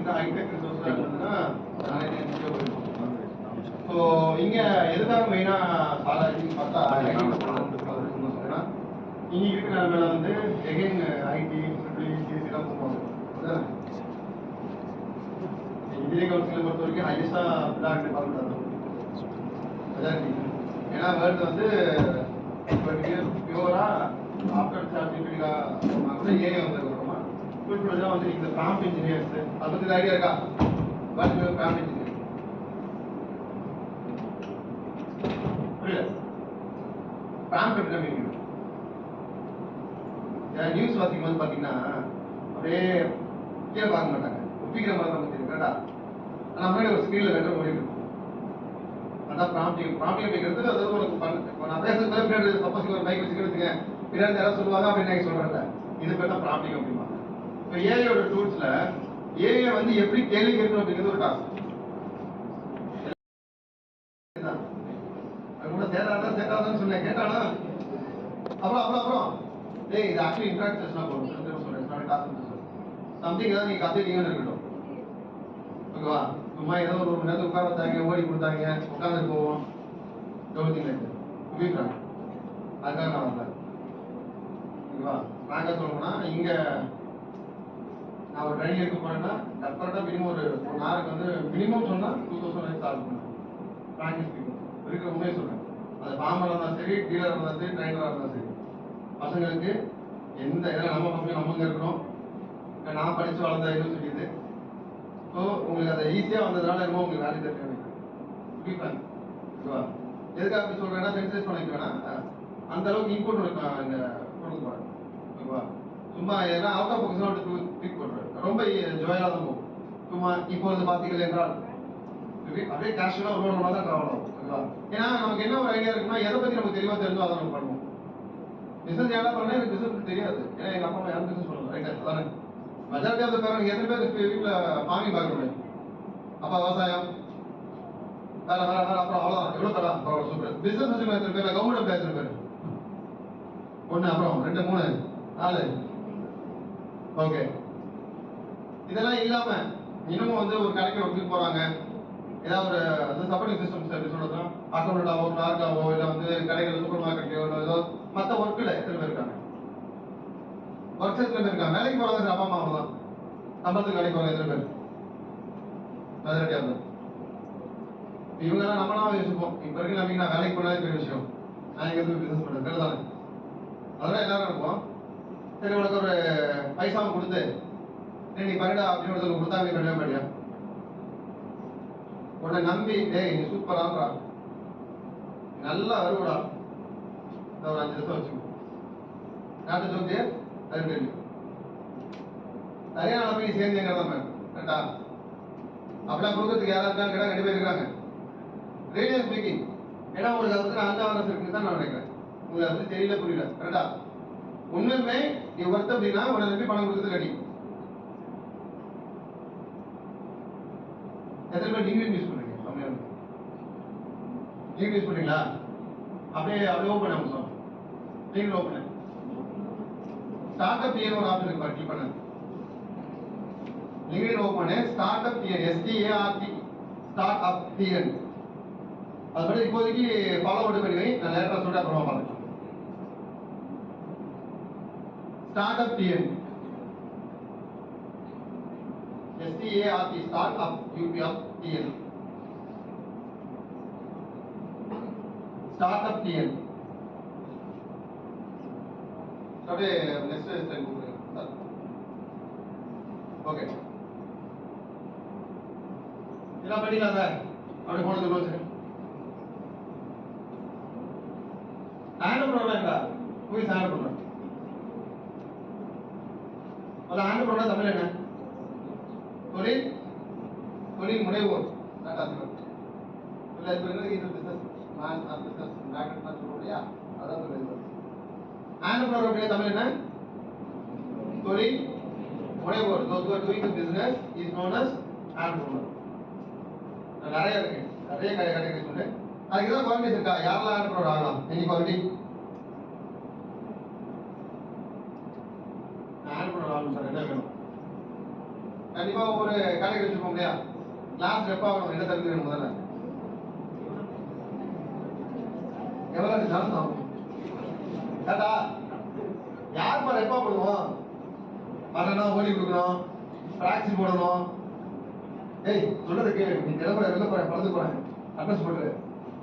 இந்த hitech resource இருந்ததுன்னா நிறைய என்ஜிஓ இருக்கும். ஸோ இங்கே எதுக்காக மெயினாக சாலாரின்னு பார்த்தா சொன்னா இன்னைக்கு இருக்கிற நிலைமையில வந்து எகைன் ஐடி சிஎஸ்சிலாம் போவாங்க. இன்ஜினியரிங் கவுன்சிலை பொறுத்த வரைக்கும் ஹையஸ்டாக பிளாக் டிபார்ட்மெண்ட் அதான். ஏன்னா வேர்ல்டு வந்து இப்போ பியூரா ஆஃப்டர் சர்டிஃபிகேட்டாக கூட ஏஐ வந்ததுக்கப்புறமா ஃபுல் வந்து இந்த ப்ராம்ப்ட் இன்ஜினியர்ஸ் அதை பற்றி ஐடியா இருக்கா? வேர்ல்டு ப்ராம்ப்ட் இன்ஜினியர் புரியல. ப்ராம்ப்ட் எப்படி மீனிங் நியூஸ் வாசிக்கும் போது பார்த்தீங்கன்னா அப்படியே கீழே பார்க்க மாட்டாங்க, ஒப்பிக்கிற மாதிரி நமக்கு தெரியும் கரெக்டா. ஆனால் முன்னாடி ஒரு ஸ்க்ரீனில் லெட்டர் ஓடிட்டு இருக்கும். அதான் ப்ராம்ப்டிங். ப்ராம்ப்டிங் அப்படிங்கிறது அதாவது உனக்கு நான் பேசுறது பின்னாடி சப்போஸ் ஒரு பைக் வச்சுக்கிறதுங்க பின்னாடி யாராவது சொல்லுவாங்க அப்படின்னு நான் சொல்கிறேன்ல, இது பேர் தான் ப்ராம்ப்டிங் அப்படிம்பாங்க. இப்போ ஏஐயோட டூல்ஸில் ஏஐ வந்து எப்படி கேள்வி கேட்கணும் அப்படிங்கிறது ஒரு டாஸ்க். அது கூட சேராதான்னு சொன்னேன், கேட்டானா அப்புறம் டேய் இது ஆக்சுவலி இன்ட்ராக்ஷன்ஸ்லாம் போகும் சொல்கிறேன் டாஸ்க் சம்திங் ஏதாவது நீங்கள் கற்றுக்கிட்டீங்கன்னு இருக்கட்டும். ஓகேவா? சும்மா ஏதோ ஒரு மணி நேரத்துக்கு உட்கார வச்சாங்க, ஓடி கொடுத்தாங்க, உட்காந்துட்டு போவோம், கவனித்தீங்க உபயோகிக்கிறாங்க. அதுக்காக நான் வந்தேன். ஓகேவா? நாங்கள் சொல்லணும்னா இங்கே நான் ஒரு ட்ரைனிங் எடுக்க போறேன்னா கரெக்டாக மினிமம் ஒரு நாளுக்கு வந்து மினிமம் சொன்னால் 2000 ஸ்டார்ட் பண்ணுவேன். ப்ராக்டிஸ் இருக்கிற உண்மையை சொல்கிறேன். அது ஃபார்மராக இருந்தாலும் சரி, டீலராக இருந்தாலும் சரி, ட்ரைனராக இருந்தாலும் சரி, பசங்களுக்கு எந்த இதில் நம்ம பசங்க நம்ம இருக்கணும். நான் படித்து வளர்ந்த இதுன்னு சொல்லிது. ஸோ உங்களுக்கு அதை ஈஸியாக வந்ததுனால என்னமோ உங்களுக்கு வேலை தெரியும் புரியுப்பாங்க. ஓகேவா? எதுக்காக அப்படி சொல்கிறேன்னா சென்சைஸ் பண்ணிக்க வேணாம், அந்த அளவுக்கு இன்புட் இங்கே கொடுக்க போகிறேன். ஓகேவா? சும்மா ஏன்னா அவுட் ஆஃப் ஃபோக்கஸ்லாம் அப்படி ட்வீட் போடுறேன், ரொம்ப ஜோயலாக தான் போகும். சும்மா இப்போ வந்து பார்த்தீங்கள் என்றால் அப்படியே கேஷுவலாக ஒரு ரோடு தான் ட்ராவல் ஆகும். ஓகேவா? ஏன்னா நமக்கு என்ன ஒரு ஐடியா இருக்குன்னா எதை பற்றி நமக்கு தெளிவாக தெரிஞ்சோ அதை நம்ம பண்ணுவோம். பிசினஸ் ஏன்னா பண்ணால் எனக்கு பிசினஸ் தெரியாது. ஏன்னா எங்கள் அப்பா அம்மா யாரும் பிசினஸ் பண்ணுவாங்க. ரைட்டா? அதானே மெஜாரிட்டி ஆஃப் த பேரண்ட் எத்தனை பேர் வீட்டில் ஃபார்மிங் பேக்ரவுண்ட், அப்பா விவசாயம் வேற அப்புறம் அவ்வளோதான். எவ்வளோ தரா பரவாயில்ல சூப்பர். பிசினஸ் வச்சுக்கணும் எத்தனை பேர்? கவர்மெண்ட் எம்ப்ளாய் எத்தனை பேர்? 1 அப்புறம் 2 3 4. ஓகே. இதெல்லாம் இல்லாம இன்னமும் வந்து ஒரு கடைக்கு ஒர்க்கு போறாங்க, ஏதாவது ஒரு சப்போர்ட்டிங் சிஸ்டம்ஸ் எப்படி சொல்றதுன்னா அக்கௌண்டாவோ கிளார்க்காவோ இல்லை வந்து கடைகள் சூப்பர் மார்க்கெட்லையோ இல்லை ஏதோ மற்ற ஒர்க்கில் எத்தனை பேர் இருக்காங்க? ஒர்க் எத்தனை பேர் இருக்காங்க? வேலைக்கு போறாங்க சார், அப்பா அம்மா தான் சம்பளத்துக்கு வேலைக்கு போறாங்க எத்தனை பேர்? மெஜாரிட்டியாக தான். இவங்கெல்லாம் நம்மளாம் யோசிப்போம், இப்போ இருக்கு நம்பிக்கை நான் வேலைக்கு போனாலே பெரிய விஷயம், நான் எங்கே போய் பிசினஸ் பண்ணுறது பேர் தானே. அதெல்லாம் எல்லாரும் இருப்போம். சரி உனக்கு ஒரு பைசாவை கொடுத்து நீ பண்ணிடா அப்படின்னு கொடுத்தா நீ பண்ணவே மாட்டியா? உன்னை நம்பி டேய் நீ சூப்பரான்றா நல்லா வருவடா ஒரு 5 லட்சம் வச்சுக்கோ நாட்டு ஜோக்கு அது தெரியும். சரியான நம்பி நீ சேர்ந்தீங்கிறதா மேம் கரெக்டா? அப்படிலாம் கொடுக்கறதுக்கு யாரா இருக்காங்க கேட்டால் 2 பேர் இருக்காங்க. Radio speaking. ஏன்னா உங்களுக்கு அதை பற்றி அந்த அவரசம் இருக்குன்னு தான் நான் நினைக்கிறேன். உங்களுக்கு அதை பற்றி தெரியல புரியல கரெக்டா? உண்மையுமே நீ ஒர்த் அப்படின்னா உன்னை நம்பி பணம் கொடுக்குறது ரெடி. எத்தனை பேர் டிகிரி யூஸ் பண்றீங்க? டிகிரி யூஸ் பண்றீங்களா? அப்படியே ஓப்பன் அம்சம் degree open start up TN ஒரு ஆப்ஷன் இருக்கு, கிளிக் பண்ணு. LinkedIn open start up TN START start up TN. அது பற்றி இப்போதைக்கு ஃபாலோ பண்ணி வை, நான் லேட்டரா சொல்லிட்டு அப்புறமா பார்த்துக்கலாம். Start up TN START start up UPTN start up TN. அப்படியே நெக்ஸ்ட் ஸ்லைட் கொடுங்க. ஓகே இதெல்லாம் படிக்கலாம் சார். அப்படியே போனது க்ளோஸ். ஆண்டர்பிரனர்டா போய் ஆண்டர்பிரனர். அல்ல ஆண்டர்பிரனர் தமிழ் என்ன? தொழில் முனைவோர். இல்லை இப்போ என்ன இது பிசினஸ் மேன் பிசினஸ் மேக்னெட் தான் சொல்லுவோம் இல்லையா? அதான் தொழில். ஆண்டர்பிரனர் அப்படின்னா தமிழ் என்ன? தொழில் முனைவோர். those who are doing the business is known as entrepreneur. நிறைய இருக்கு, நிறைய கேட்டகரிஸ் உண்டு. அதுக்கு தான் குவாலிட்டிஸ் இருக்கா? யாரெல்லாம் ஆண்டர்பிரனர் ஆகலாம்? எனி குவாலிட்டி ஆண்டர்பிரனர் ஆகணும் சார், என்ன வேணும்? கண்டிப்பா ஒவ்வொரு கேட்டகரி வச்சிருப்போம் இல்லையா? கிளாஸ் ரெப் ஆகணும், என்ன தெரிஞ்சுக்கணும் முதல்ல? எவ்வளவு ஜாஸ்தி ஆகும் கேட்டா யாருப்பா ரெப்பா போடுவோம்? வரணும், ஓடி கொடுக்கணும், பிராக்சி போடணும். ஏய் சொல்றதை கேளு, நீ கிளம்புற வெளில போற பறந்து போறேன் அட்ரஸ் போட்டு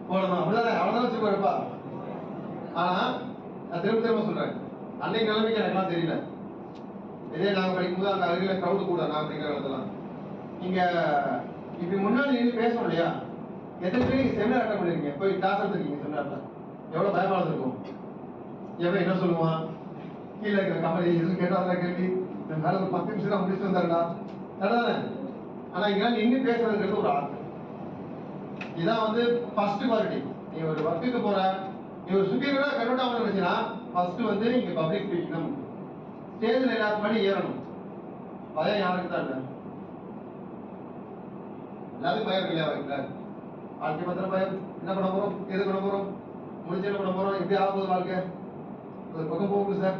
போடணும், அப்படிதானே? அவ்வளவுதான் வச்சுருப்பா. ஆனா நான் திரும்ப திரும்ப சொல்றேன், அன்னைக்கு நிலைமைக்கு எனக்குலாம் தெரியல. இதே நாங்க படிக்கும்போது அந்த அருகில கிரௌடு கூட நான் படிக்கிற இடத்துலாம் நீங்க இப்படி முன்னாடி நின்று பேசணும் இல்லையா? எத்தனை பேர் நீங்க செமினார் அட்டன் பண்ணிருக்கீங்க? போய் கிளாஸ் எடுத்துருக்கீங்க செமினார்ல? எவ்வளவு பயமானது இருக்கும். எவன் என்ன சொல்லுவான், கீழே இருக்கிற கம்பெனி எதுவும் கேட்டாங்க கேள்வி, மேல ஒரு 10 நிமிஷம் தான் முடிச்சுட்டு வந்தாருடா அதானே? ஆனா இங்க நின்று பேசுறதுங்கிறது ஒரு ஆர்ட். இதான் வந்து ஃபர்ஸ்ட் குவாலிட்டி. நீ ஒரு ஒர்க்குக்கு போற, நீ ஒரு சுப்பீரியரா கன்வெர்ட் ஆகணும்னு நினைச்சீங்கன்னா ஃபர்ஸ்ட் வந்து இங்க பப்ளிக் ஸ்பீக்கிங், ஸ்டேஜ்ல எல்லாத்துக்கு முன்னாடி ஏறணும். பயம் யாருக்கு தான் இல்லை? எல்லாத்துக்கும் பயம் இல்லையா? வாழ்க்கை வாழ்க்கை பத்திர பயம். என்ன பண்ண போறோம், எது பண்ண போறோம், முடிச்சு என்ன பண்ண போறோம், எப்படி ஆக போகுது வாழ்க்கை, ஒரு பக்கம் போகுது சார்.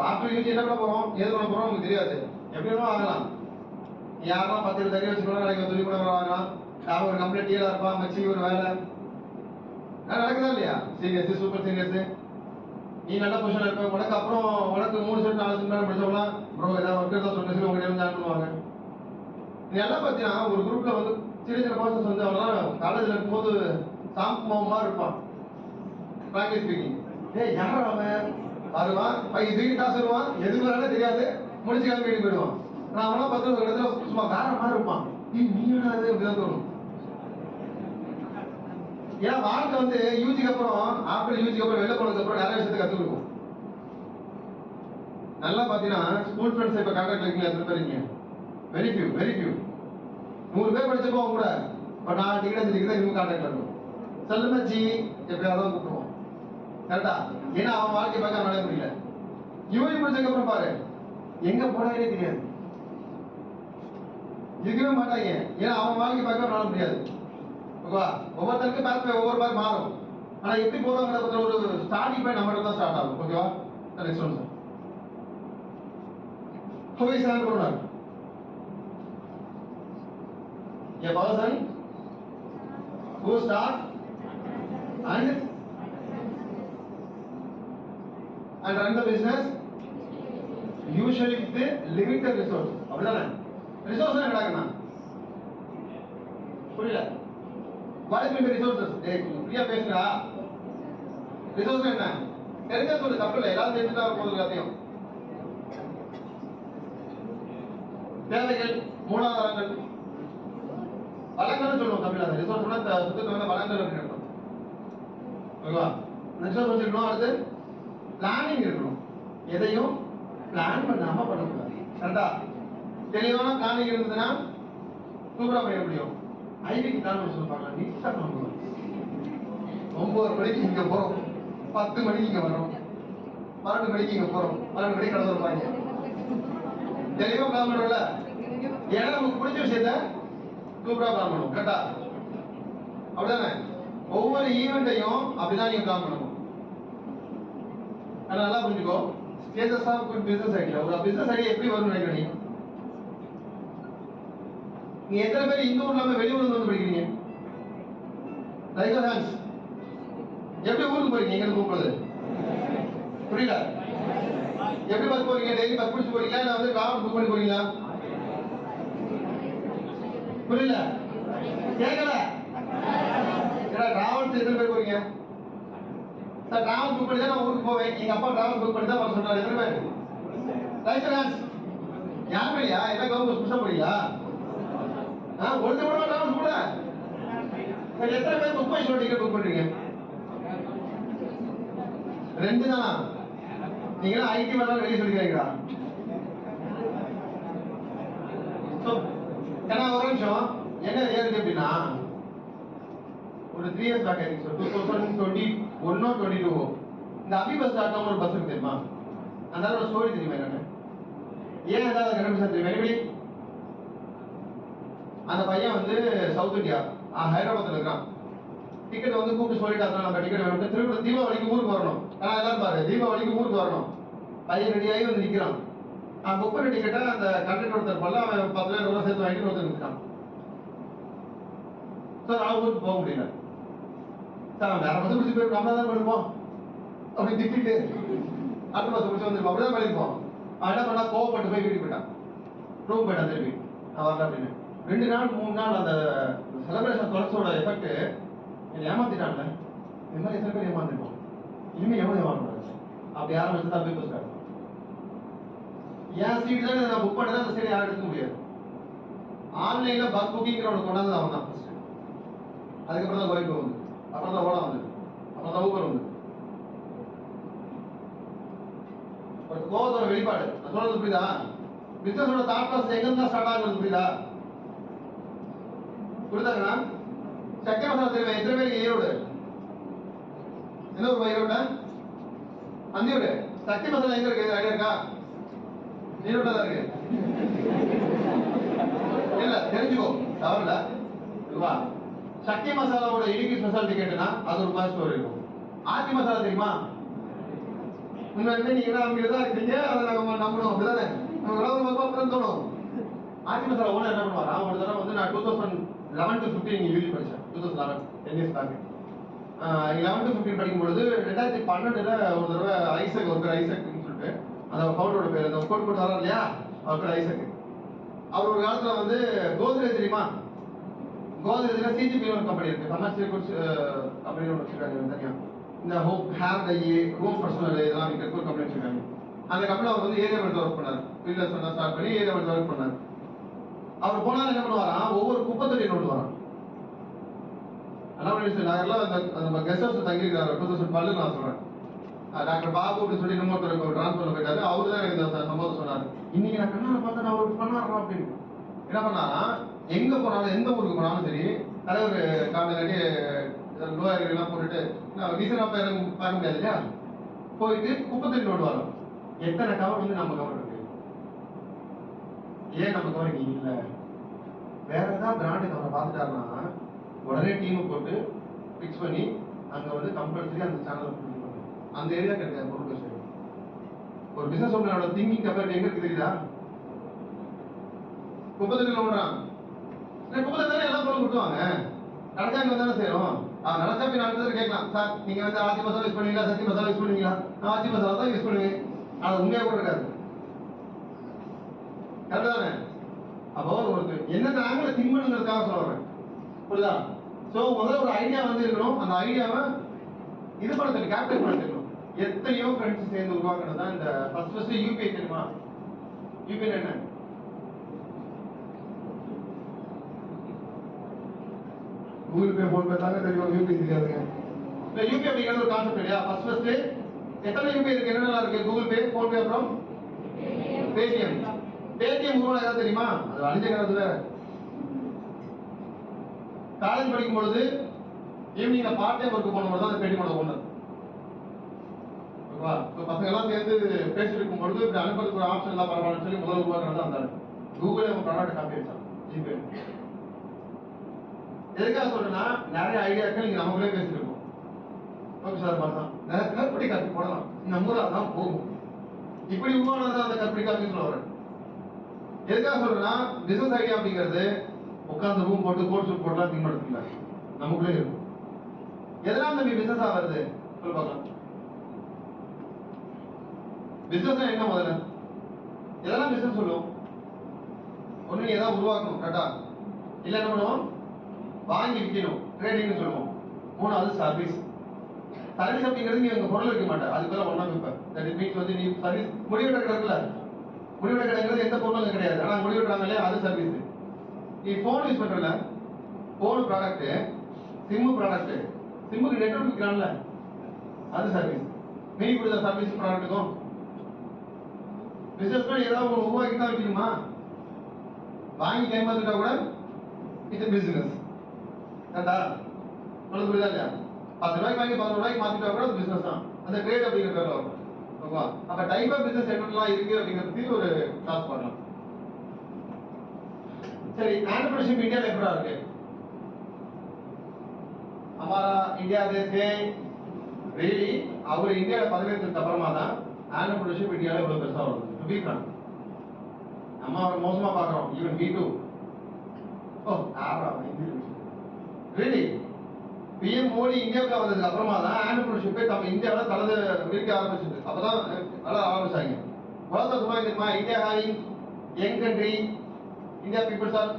ஆஃப்டர் யூஜி என்ன பண்ண போறோம், எது பண்ண போறோம் உங்களுக்கு தெரியாது. எப்படி வேணும் ஆகலாம். யாரெல்லாம் 10 தண்ணி வச்சுக்கணும், நாளைக்கு சொல்லி கூட ஆகலாம். யாரும் ஒரு கம்ப்ளீட் டீலா இருப்பான், மச்சி ஒரு வேலை நடக்குதா இல்லையா? சீனியர்ஸ், சூப்பர் சீனியர்ஸ், நீ நல்ல பொசிஷன்ல இருப்ப. உனக்கு அப்புறம் உனக்கு 3 செட் 4 செட் மேல படிச்சவங்களாம் ப்ரோ ஏதாவது ஒர்க் ஏதாவது சொன்ன உங்க ஜாயின் பண்ணுவாங்க. நீ எல்லாம் பார்த்தீங்கன்னா ஒரு குரூப்ல வந்து சின்ன சின்ன பர்சன்ஸ் வந்து அவங்களாம் காலேஜ்ல இருக்கும்போது சாம்பமா இருப்பான். பிராக்டிஸ் ஸ்பீக்கிங், ஏய் யார் அவன் வருவான், இதுக்கு காசு வருவான், எதுக்கு வரானே தெரியாது, முடிச்சு கிளம்பி போயிடுவான். நான் அவனா 10 இடத்துல சும்மா வேற மாதிரி இருப்பான். நீ என்னது அப்படிதான் தோணும். ஏன்னா வாழ்க்கை வந்து யூஜிக்கு அப்புறம், ஆஃப்டர் யூஜிக்கு அப்புறம் வெளில போனதுக்கு அப்புறம் நிறைய விஷயத்தை கற்றுக் கொடுக்கும். நல்லா பார்த்தீங்கன்னா ஸ்கூல் ஃப்ரெண்ட்ஸ் இப்போ கான்டாக்ட் இருக்கீங்க, எத்தனை பேர் இருக்கீங்க? Very few, very few. 100 பேர் படிச்சப்போ அவங்க கூட பட் 4 டிகிரி 5 டிகிரி தான் இன்னும் கான்டாக்ட் இருக்கும். செல்லுமச்சி எப்பயாவது தான் கூப்பிடுவோம், கரெக்டா? ஏன்னா அவன் வாழ்க்கை பார்க்க அவனால முடியல. யூஜி முடிச்சதுக்கு அப்புறம் பாரு, எங்க போனாலே தெரியாது, இருக்கவே மாட்டாங்க. ஏன்னா அவன் வாழ்க்கை பார்க்க அவனால முடியாது. ஓகேவா? ஒவ்வொருத்தருக்கு பேர் ஒவ்வொரு பேர் மாறும். ஆனா எப்படி போறோங்கிறத ஒரு ஸ்டார்டிங் பாயிண்ட் நம்ம தான் ஸ்டார்ட் ஆகும். ஓகேவா? Next one sir. Who is an entrepreneur? A person who start and run the business usually with the limited resource. அப்படிதானே? ரிசோர்ஸ் என்னடாங்கண்ணா புரியல. What is the resources? ஃப்ரீயா பேசுறா. ரிசோர்ஸ் என்ன தெரிஞ்சா சொல்லு, தப்பு இல்லை. எல்லாரும் தெரிஞ்சுட்டா போதும். எல்லாத்தையும் தேவைகள், மூலாதாரங்கள், வளங்கள் சொல்லுவோம் தமிழ்ல. ரிசோர்ஸ்னா சுத்தமான வளங்கள் அப்படின்னு அர்த்தம். ஓகேவா? ரிசோர்ஸ் வச்சிருக்கணும். அடுத்து பிளானிங் இருக்கணும். எதையும் பிளான் பண்ணாம பண்ணக்கூடாது. கரெக்டா? தெளிவான பிளானிங் இருந்ததுன்னா சூப்பரா பண்ண முடியும். ஐவிக்கு பிளான் சொல்லுவாங்க, நீட்டா பண்ணுவோம். 9 மணிக்கு இங்க போறோம், 10 மணிக்கு இங்க வரோம், 12 மணிக்கு இங்க போறோம், 12 மணிக்கு கடந்து வருவாங்க. தெளிவா பிளான் பண்ணுவோம்ல. ஏன்னா நமக்கு பிடிச்ச விஷயத்த சூப்பரா பிளான் பண்ணுவோம். கரெக்டா? அப்படிதானே? ஒவ்வொரு ஈவெண்ட்டையும் அப்படிதான் நீங்க பிளான் பண்ணணும். நல்லா புரிஞ்சுக்கோ. Stages of good business idea. ஒரு பிசினஸ் ஐடியா எப்படி வரும்னு நினைக்கிறீங்க? நீங்க எத்தனை பேர் இந்த ஊர்ல இல்லாம வெளியூர்ல வந்து படிக்கிறீங்க? Right hands. எப்படி ஊருக்கு போறீங்க? எங்க இருந்து போறது? புரியல. எப்படி பஸ் போறீங்க? டெய்லி பஸ் பிடிச்சு போறீங்களா இல்ல வந்து கார் புக் பண்ணி போறீங்களா? புரியல. கேட்கல. டிராவல்ஸ் எத்தனை பேர் போறீங்க? சார் டிராவல் புக் பண்ணி தான் நான் ஊருக்கு போவேன். எங்க அப்பா டிராவல் புக் பண்ணி தான் வர சொன்னாரு. எத்தனை பேர்? Right hands. யாருமே இல்லையா? எல்லாம் கவர்மெண்ட் புஷ் பண்ணீங்களா? ஒருத்தர் கூட டிராவல் கூட. எத்தனை பேர் புக் பண்ணி டிக்கெட் புக் பண்றீங்க? 2 தானா? நீங்க ஐடி வேணாலும் வெளியே சொல்லிக்கிறீங்களா? ஏன்னா ஒரு நிமிஷம் என்ன ஏறுது அப்படின்னா, ஒரு 3 இயர்ஸ் பேக் ஆயிடுச்சு. 2021 22 இந்த அபிபஸ்.com ஒரு பஸ் இருக்கு தெரியுமா? அந்த ஒரு ஸ்டோரி தெரியுமா எனக்கு? ஏன் ஏதாவது கண்டுபிடிச்சா தெரியுமா? எப்படி அந்த பையன் வந்து சவுத் இந்தியா ஹைதராபாத்ல இருக்கான். டிக்கெட் வந்து கூப்பிட்டு சொல்லிட்டாங்க, நம்ம டிக்கெட் வேணும், திரும்ப தீபாவளிக்கு ஊருக்கு வரணும். ஆனா எல்லாரும் பாரு, தீபாவளிக்கு ஊருக்கு வரணும். பையன் ரெடியாகி வந்து நிக்கிறான். புக் பண்ண டிக்கெட்டை அந்த கண்டக்டர் ஒருத்தர் பண்ணல, அவன் 10,000 ரூபா சேர்த்து வாங்கிட்டு ஒருத்தர் இருக்கான். சார் அவங்க ஊருக்கு போக முடியல. சார் அவன் வேற பஸ் பிடிச்சி போய் நம்மளா தான் பண்ணிருப்போம் அப்படின்னு திட்டிட்டு அடுத்த பஸ் பிடிச்சி வந்துருப்போம், அப்படிதான் பண்ணிருப்போம். அவன் என்ன பண்ணா, கோவப்பட்டு போய் வீட்டுக்கு போயிட்டான், ரூம் போயிட்டான் திருப்பி. நான் வரல அப்படின்னு 2 நாள் 3 நாள் அந்த செலிப்ரேஷன் தொடர்ச்சோட எஃபெக்ட் என்னை ஏமாத்திட்டான்ல. இந்த மாதிரி எத்தனை பேர் ஏமாந்துருப்போம், இனிமே எவ்வளவு ஏமாறக்கூடாது அப்படி ஆரம்பிச்சு தான் போய் பஸ் என் சீட் தான் நான் புக் பண்ணதான் அந்த சீட் யாரும் எடுக்க முடியாது. ஆன்லைன்ல பஸ் புக்கிங்கிற ஒன்று கொண்டாந்து அவன் தான் ஃபர்ஸ்ட். அதுக்கப்புறம் தான் கோயிலுக்கு வந்து, அப்புறம் தான் ஓலா வந்து, அப்புறம் தான் ஊபர் வந்து. ஒரு கோவத்தோட வெளிப்பாடு. நான் சொல்றது புரியுதா? பிசினஸோட தாட் ப்ராசஸ் எங்க இருந்தா ஸ்டார்ட் ஆகுறது புரியுதா? புரியுதாங்கண்ணா? சக்கரை மசாலா தெரியுமா? எத்தனை பேருக்கு ஈரோடு? என்ன ஒரு ஈரோடு? அந்தியோடு. சக்தி மசாலா எங்க இருக்கு? ஐடியா இருக்கா? ஈரோடு தான் இருக்கு. இல்ல தெரிஞ்சுக்கோ, தவறுல வா. சக்தி மசாலாவோட இடுக்கி ஸ்பெஷாலிட்டி கேட்டனா அது ஒரு மாதிரி ஸ்டோரி இருக்கும். ஆச்சி மசாலா தெரியுமா? உண்மையுமே நீங்க அவங்க தான் இருக்கீங்க, அதை நம்ம நம்பணும். அப்படிதானே நம்ம உலகம் அப்புறம் தோணும். ஆச்சி மசாலா ஓனர் என்ன பண்ணுவாரா, ஒரு தடவை வந்து நான் 2011 to 15 இங்க யூஜி படிச்சேன். 2011 10 years பேக். 11 to 15 படிக்கும் பொழுது 2012ல ஒரு தடவை ஐசக் ஒரு பேர் ஐசக்னு சொல்லிட்டு அந்த ஃபவுண்டரோட பேர் அந்த கோட் போட்டு வரார் இல்லையா, அவர் பேர் ஐசக். அவர் ஒரு காலத்துல வந்து கோத்ரேஜ் தெரியுமா? கோத்ரேஜ்ல சிஜிபி ஒரு கம்பெனி இருக்கு, கமர்ஷியல் குட்ஸ் கம்பெனி ஒன்று வச்சிருக்காங்க தனியா. இந்த ஹேர் டை, ஹோம் பர்சனல் இதெல்லாம் விற்கிறதுக்கு ஒரு கம்பெனி வச்சிருக்காங்க. அந்த கம்பெனியில் அவர் வந்து ஏரியா மெட்ரோ ஒர்க் பண்ணார். ஃபீல்டர்ஸ் ஸ்டார்ட் பண்ணி ஏரியா மெட்ரோ ஒர்க் பண்ணார். அவர் போனாலும் என்ன பண்ணுவாராம், ஒவ்வொரு குப்பத்தொட்டி நோட்டு வரான். நகர்ல அந்த கெஸ்ட் ஹவுஸ் தங்கியிருக்காரு 2012 நான் சொல்றேன். டாக்டர் பாபு அப்படின்னு சொல்லி இன்னொருத்தர் டிரான்ஸ்பர்ல போயிட்டாரு. அவரு தான் எனக்கு இந்த சம்பவத்தை சொன்னாரு. இன்னைக்கு நான் கண்ணால பார்த்தா நான் அவருக்கு பண்ணாரா அப்படின்னு. என்ன பண்ணாரா, எங்க போனாலும் எந்த ஊருக்கு போனாலும் சரி, தலைவர் காலைல கட்டி லோயர் எல்லாம் போட்டுட்டு ரீசனா பார்க்க முடியாது இல்லையா, போயிட்டு குப்பத்தொட்டி நோட்டு வரும். எத்தனை கவர் வந்து நம்ம கவர் இருக்கு, ஏன் நம்ம கவர் இங்க இல்ல, வேற ஏதாவது பிராண்டு கவரை பார்த்துட்டாருன்னா உடனே டீம் போட்டு பிக்ஸ் பண்ணி அங்க வந்து கம்பல்சரி அந்த சேனல் அந்த ஏரியா கிடையாது பொருள் பேசுறது. ஒரு பிசினஸ் ஓனரோட திங்கிங் கெப்பாசிட்டி எங்க இருக்கு தெரியுதா? குப்பத்தொட்டில ஓடுறான். குப்பத்தொட்டி எல்லா பொருளும் கொடுத்துவாங்க, கடைக்காங்க தானே செய்யறோம். நினைச்சா போய் நாலு கேட்கலாம், சார் நீங்க வந்து ஆச்சி மசாலா யூஸ் பண்ணுவீங்களா, சக்தி மசாலா யூஸ் பண்ணுவீங்களா? நான் ஆச்சி மசாலா தான் யூஸ் பண்ணுவேன். அது உண்மையா கூட இருக்காது. கரெக்ட் தானே? அப்போ ஒரு என்னென்ன ஆங்கில திங்க் பண்ணுங்கிறதுக்காக சொல்றேன், புரியுதா? சோ முதல்ல ஒரு ஐடியா வந்து இருக்கணும், அந்த ஐடியாவை இது பண்ண தெரியும், கேப்டர் பண்ண தெரியும். எத்தனையோ ஃப்ரெண்ட்ஸ் சேர்ந்து உருவாக்குறது தான் இந்த ஃபர்ஸ்ட் யூபிஐ. தெரியுமா யூபிஐ என்ன? கூகுள் பே, போன் பே தாங்க தெரியும், யூபிஐ தெரியாதுங்க. இந்த யூபிஐ அப்படிங்கிறது ஒரு கான்செப்ட் இல்லையா? ஃபர்ஸ்ட் எத்தனை யூபிஐ இருக்கு, என்னென்ன இருக்கு? கூகுள் பே, போன் பே, அப்புறம் பேடிஎம். பேடிஎம் உருவான ஏதாவது தெரியுமா? அது அழிஞ்ச காலத்துல வேற. காலேஜ் படிக்கும் பொழுது ஈவினிங்ல பார்ட் டைம் ஒர்க் பண்ணும்போது தான் அந்த பேடிஎம் ஓனர். ஓகேவா? பசங்க எல்லாம் சேர்ந்து பேசிட்டு இருக்கும் பொழுது இப்படி அனுப்புறதுக்கு ஒரு ஆப்ஷன் எல்லாம் பரவாயில்ல சொல்லி முதல்ல உருவாக்குறது அந்த கூகுளே அவங்க ப்ராடக்ட் காப்பி அடிச்சான் ஜிபே. எதுக்காக சொல்றேன்னா, நிறைய ஐடியாக்கள் நீங்க நமக்குள்ளே பேசிட்டு இருக்கோம். ஓகே சார், பார்த்தா கற்பனை காப்பி போடலாம், நம்ம ஊரா தான் போகும். இப்படி உருவானது அந்த கற்பனை காப்பி சொல்ல வரேன். எதுக்காக சொல்றேன்னா, பிசினஸ் ஐடியா அப்படிங்கிறது உட்கார்ந்து ரூம் போட்டு கோட் சூட் போட்டுலாம் திங்க் பண்ணுறதுல நமக்குள்ளே இருக்கும். எதனால நம்ம பிசினஸா வருது சொல்ல பார்க்கலாம். பிசினஸ் என்ன முதல்ல எதெல்லாம் பிசினஸ் சொல்லுவோம்? ஒண்ணு ஏதாவது உருவாக்கணும், கரெக்டா? இல்ல என்ன பண்ணுவோம், வாங்கி விற்கணும், ட்ரேடிங்னு சொல்லுவோம். மூணாவது சர்வீஸ். சர்வீஸ் அப்படிங்கிறது நீ உங்க பொருள் வைக்க மாட்டேன், அதுக்கு பேர் ஒன்னா வைப்பேன். தட் இட் மீன்ஸ் வந்து நீ சர்வீஸ் முடிவெட்ட கிடக்குல, முடிவெட்ட கிடங்கிறது எந்த பொருளும் கிடையாது, ஆனா முடிவெட்டுறாங்க இல்லையா, அது சர்வீஸ். நீ போன் யூஸ் பண்றல, போன் ப்ராடக்ட், சிம்மு ப்ராடக்ட், சிம்முக்கு நெட்வொர்க் விற்கிறான்ல, அது சர்வீஸ். மீறி கொடுத்த சர்வீஸ் ப்ராடக்ட்டுக்கும் பிசினஸ் ஏதாவது ஒரு உருவாக்கி தான் வைக்கணுமா? வாங்கி கைமாத்திட்டா கூட இட்ஸ் பிசினஸ். கரெக்டா? சொல்ல புரியுதா இல்லையா? 10 ரூபாய்க்கு வாங்கி 11 ரூபாய்க்கு மாத்திட்டா கூட அது பிசினஸ் தான். அந்த ட்ரேட் அப்படிங்கிற பேர்ல வரும். ஓகேவா? அப்ப டைப் ஆஃப் பிசினஸ் என்னெல்லாம் இருக்கு அப்படிங்கிறது ஒரு கிளாஸ் பண்ணலாம். சரி, एंटरप्रेन्योरशिप इंडिया எப்படா இருக்கு? हमारा इंडिया देश है रियली அவர் இந்தியால பதவியேற்றதுக்கு அப்புறமா தான் एंटरप्रेन्योरशिप इंडियाல இவ்வளவு பெருசா வருது. டு பீ ஃப்ராங்க், நம்ம அவரை மோசமா பார்க்குறோம். Even me two. ஓ ஆறா ரியலி பிஎம் மோடி இந்தியாவுக்கு வந்ததுக்கு அப்புறமா தான் ஆண்டர்பிரினர்ஷிப்பை நம்ம இந்தியாவில் தலது விரிக்க ஆரம்பிச்சது. அப்பதான் வளர ஆரம்பிச்சாங்க. உலகத்தை சும்மா தெரியுமா? India having young country. India peoples are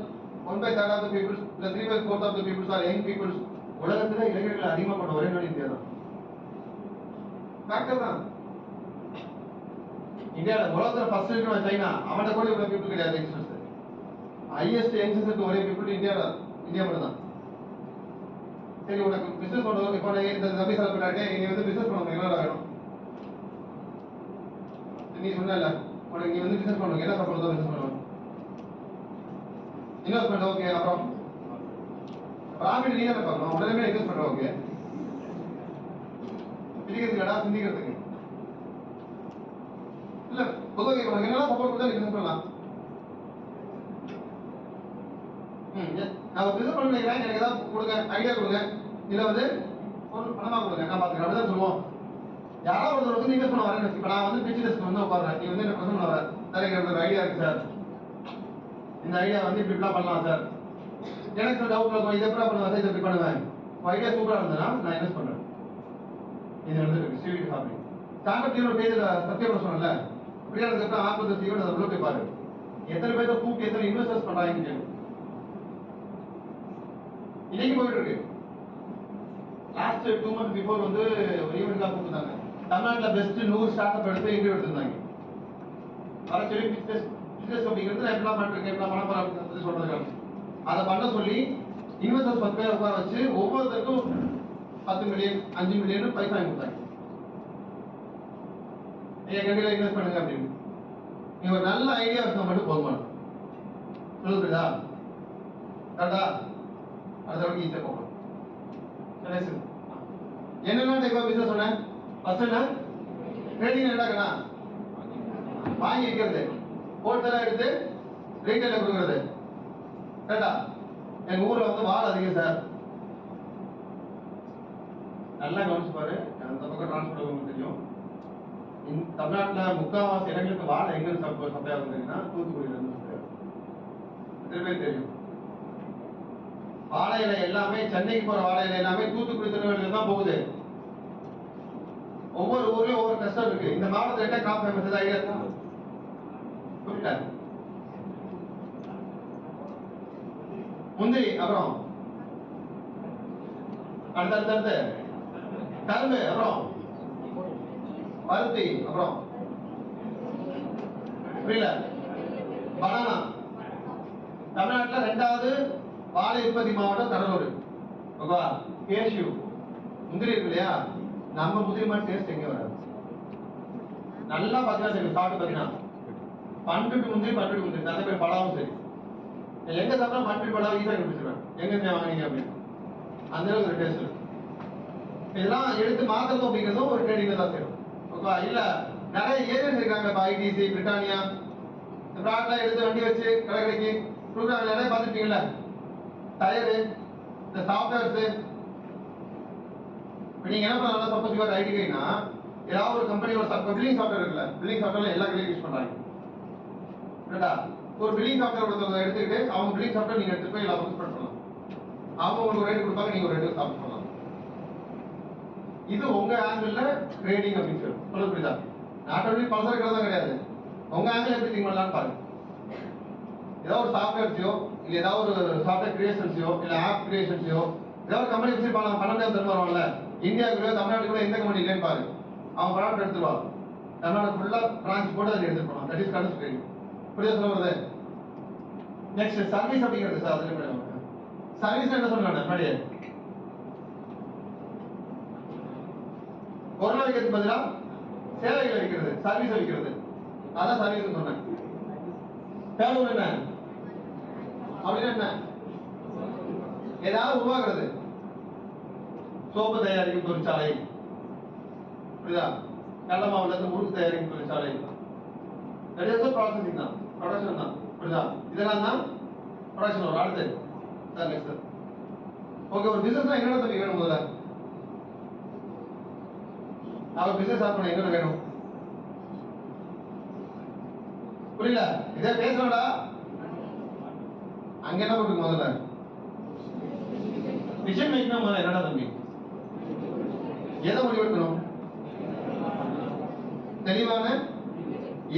1/3 of the peoples, இல்லை 3/4 of the peoples are young peoples. உலகத்துல இளைஞர்கள் அதிகமாக பண்ண ஒரே நாடு இந்தியா தான். ஃபேக்டர் தான். இந்தியாவில் உலகத்தில் ஃபர்ஸ்ட் இருக்கிற சைனா, அவன்கிட்ட கூட இவ்வளோ பீப்புள் கிடையாது. யங்ஸ்டர்ஸ் ஹையஸ்ட் யங்ஸ்டர்ஸ் இருக்க ஒரே பீப்புள் இந்தியா மட்டும் தான். சரி, உனக்கு பிசினஸ் பண்ணுவோம். இப்போ இந்த தம்பி சார் பண்ணாரு, நீ வந்து பிசினஸ் பண்ணுவோம் என்ன வேணும்? நீ சொன்ன உனக்கு நீ வந்து பிசினஸ் பண்ணுவோம் என்ன சாப்பிடுறதோ பிசினஸ் பண்ணுவோம். Investment okay. அப்புறம் ப்ராஃபிட் நீ தானே பார்க்கணும். உடனே இன்வெஸ்ட் பண்ற ஓகே. பிடிக்கிறதுக்கு இல்லடா, சிந்திக்கிறதுக்கு இல்ல. பொதுவாக உனக்கு என்னெல்லாம் சப்போர்ட் கொடுத்தா நீ பிசினஸ் பண்ணலாம். நான் பிசினஸ் பண்ண நினைக்கிறேன், எனக்கு ஏதாவது கொடுங்க, ஐடியா கொடுங்க, இல்ல வந்து ஒரு பணமா கொடுங்க, நான் பாத்துக்கிறேன். அப்படிதான் சொல்லுவோம். யாராவது ஒருத்தர் வந்து இன்வெஸ்ட் பண்ண வரேன்னு. இப்ப நான் வந்து பிசினஸ் வந்து உட்கார்றேன், நீ வந்து என்ன பிரச்சனை பண்ண வர சார், எனக்கு ஒரு ஐடியா இருக்கு சார், இந்த ஐடியா வந்து இப்படிலாம் பண்ணலாம் சார், எனக்கு சார் டவுட் இருக்கும், இதை எப்படி பண்ணுவேன் சார், இதை எப்படி பண்ணுவேன், ஐடியா சூப்பரா இருந்ததுன்னா நான் இன்வெஸ்ட் பண்றேன். இது வந்து ஸ்டீல் ஹாப்பி ஸ்டார்ட்அப் ஒரு பேஜ்ல சத்தியம் சொன்னல, அப்படியே அதுக்கப்புறம் ஆத்மத சிவன் அதை உள்ள போய் பாரு, எத்தனை பேர்த்த கூப்பிட்டு எத்தனை இன்வெஸ்டர்ஸ் பண்றாங்கன்னு கேளு. இன்னைக்கு போயிட்டு இருக்கு. லாஸ்ட் 2 months பிஃபோர் வந்து ஒரு ஈவென்ட்லாம் கூப்பிட்டாங்க. தமிழ்நாட்டில் பெஸ்ட் 100 ஸ்டார்ட் அப் எடுத்து இன்டர்வியூ எடுத்திருந்தாங்க. வர சொல்லி பிசினஸ் அப்படிங்கிறது நான் எப்படிலாம் பண்ணிருக்கேன், எப்படிலாம் பண்ண போறேன் அப்படின்னு சொல்றதுக்காக அதை பண்ண சொல்லி இன்வெஸ்டர்ஸ் 10 பேர் உட்கார வச்சு ஒவ்வொருத்தருக்கும் 10 மில்லியன் 5 மில்லியன் பைசா வாங்கி கொடுத்தாங்க. என் கண்டிப்பா இன்வெஸ்ட் பண்ணுங்க அப்படின்னு. நீ ஒரு நல்ல ஐடியா இருந்தால் மட்டும் போதுமான சொல்லுதா கரெக்டா? அடுத்த ஈஸியாக போகலாம். என்னென்ன டைப் ஆஃப் பிசினஸ் சொன்னேன்? ஃபர்ஸ்ட் என்ன? ட்ரேடிங் என்னடா? வாங்கி விற்கிறது, ஹோல்சேலா எடுத்து ரீட்டைல கொடுக்கறது. கரெக்டா? எங்க ஊர்ல வந்து வாழை அதிகம் சார். நல்லா கவனிச்சு பாரு, அந்த பக்கம் டிரான்ஸ்போர்ட் உங்களுக்கு தெரியும். தமிழ்நாட்டில் முக்கால்வாசி இடங்களுக்கு வாழை எங்க சப்ளை ஆகுதுன்னா தூத்துக்குடியில இருந்து தெரியும். வாழை இலை எல்லாமே சென்னைக்கு போற வாழை இலை எல்லாமே தூத்துக்குடி திருநெல்வேலியில தான் போகுது. ஒவ்வொரு ஊர்லயும் ஒவ்வொரு கஷ்டம் இருக்கு. இந்த மாவட்டத்தில் என்ன கிராப் ஃபேமஸ் ஐடியா இருக்கா? புரியல. முந்திரி, அப்புறம் அடுத்தடுத்து கரும்பு, அப்புறம் பருத்தி, அப்புறம் புரியல பனானா. தமிழ்நாட்டில் 2வது வாழை உற்பத்தி மாவட்டம் கடலூர். ஓகேவா? கேஷ்யூ முந்திரி இருக்கு இல்லையா? நம்ம முந்திரி மாதிரி டேஸ்ட் எங்க வராது. நல்லா பார்த்தீங்கன்னா தெரியும். சாப்பிட்டு பார்த்தீங்கன்னா பண்ருட்டி முந்திரி நல்ல பேர் பழமும் சரி. எங்க சாப்பிட்டா பண்ருட்டி பழம் ஈஸியாக கண்டுபிடிச்சிருவேன். எங்க வாங்கினீங்க அப்படின்னு அந்த அளவுக்கு ஒரு டேஸ்ட் இருக்கு. இதெல்லாம் எடுத்து மாத்திரம் அப்படிங்கிறதும் ஒரு ட்ரேடிங்ல தான் செய்யும். ஓகேவா? இல்ல நிறைய ஏஜென்ட்ஸ் இருக்காங்க. இப்போ ஐடிசி, பிரிட்டானியா, இந்த ப்ராடக்ட்லாம் எடுத்து வண்டி வச்சு கடைக்கு கொடுக்குறாங்க. நிறைய பார்த்துருப்பீங்கல்ல. டயரு, இந்த சாஃப்ட்வேர்ஸ். இப்போ நீங்க என்ன பண்ணலாம்? சப்போஸ் யூஆர் ஐடினா ஏதாவது ஒரு கம்பெனியோட பில்லிங் சாஃப்ட்வேர் இருக்குல்ல, பில்லிங் சாஃப்ட்வேர்ல எல்லா கடையும் யூஸ் பண்றாங்க. கரெக்டா? ஒரு பில்லிங் சாஃப்ட்வேர் ஒருத்தவங்க எடுத்துக்கிட்டு அவங்க பில்லிங் சாஃப்ட்வேர் நீங்க எடுத்துட்டு போய் எல்லா பக்கம் ஸ்ப்ரெட் பண்ணலாம். அவங்க உங்களுக்கு ஒரு ரேட் கொடுப்பாங்க, நீங்க ஒரு ரேட்டு சாப்பிட்டு பண்ணலாம். இது உங்க ஆங்கிள் ட்ரேடிங் அப்படின்னு சொல்ல புரியுதா? நாட் ஒன்லி பலசரக்கு தான் கிடையாது. உங்க ஆங்கிள் எப்படி திங்க் பண்ணலாம்னு பாருங்க. ஏதாவது ஒரு சாஃப்ட்வேர்ஸையோ இல்ல ஏதாவது ஒரு சாஃப்ட்வேர் கிரியேஷன்ஸையோ இல்ல ஆப் கிரியேஷன்ஸையோ ஏதாவது ஒரு கம்பெனி வச்சு பண்ண தருவாங்கல்ல. இந்தியாவுக்குள்ளே தமிழ்நாட்டுக்குள்ள எந்த கம்பெனி இல்லைன்னு பாரு. அவன் ப்ராடக்ட் எடுத்துருவான். தமிழ்நாடு ஃபுல்லா பிரான்ச் போட்டு அதை எடுத்துட்டு போனான். That is currency trading. புரியுதா சொல்ல வருது? நெக்ஸ்ட் சர்வீஸ் அப்படிங்கிறது சார். அதுல சர்வீஸ் என்ன சொன்னாங்க முன்னாடியே? பொருளை வைக்கிறது பதிலா சேவைகளை வைக்கிறது, சர்வீஸ் வைக்கிறது. அதான் சர்வீஸ் சொன்னேன். தேவை என்ன அப்படின்னு என்ன? ஏதாவது உருவாக்குறது. சோப்பு தயாரிக்கும் தொழிற்சாலை, புரியுதா? கடல மாவுல இருந்து முறுக்கு தயாரிக்கும் தொழிற்சாலை. ப்ராசஸிங் தான், ப்ரொடக்ஷன் தான். புரியுதா? இதெல்லாம் தான் ப்ரொடக்ஷன் வரும். அடுத்து சார் நெக்ஸ்ட். ஓகே, ஒரு பிசினஸ் என்னென்ன தம்பி வேணும்? முதல்ல அவர் பிசினஸ் ஸ்டார்ட் பண்ண என்னென்ன வேணும்? புரியல? இதே பேசணும்டா. அங்க என்ன போட்டு முதல்ல டிசிஷன் மேக்கிங் முதல்ல என்னடா தம்பி? எதை முடிவெடுக்கணும்? தெளிவான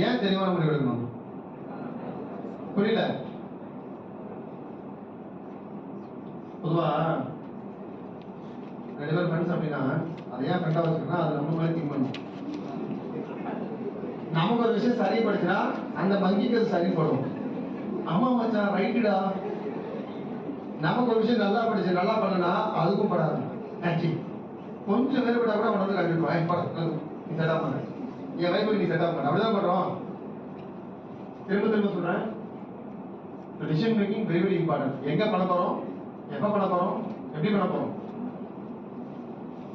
ஏன் தெளிவான முடிவெடுக்கணும்? புரியல? பொதுவா 2 பேர் ஃப்ரெண்ட்ஸ் அப்படின்னா அதை ஏன் ஃப்ரெண்டா வச்சுக்கணும்? அது நம்ம மேலே திங்க் பண்ணும். நமக்கு ஒரு விஷயம் சரி படிச்சுனா அந்த வங்கிக்கு அது சரி படும். ஆமா மச்சான் ரைட்டுடா. நமக்கு ஒரு விஷயம் நல்லா படிச்சு நல்லா பண்ணனா அதுக்கும் படாது. ஆக்சுவலி கொஞ்சம் வேறுபட்டா கூட அவன் வந்து கண்டுபிடிப்பான். நீ செட்டப் பண்ண, என் வைஃபுக்கு நீ செட்டப் பண்ண, அப்படிதான் பண்றோம். திரும்ப சொல்றேன், decision making very very important. எங்க பண்ண போறோம், எப்ப பண்ண போறோம், எப்படி பண்ண போறோம்,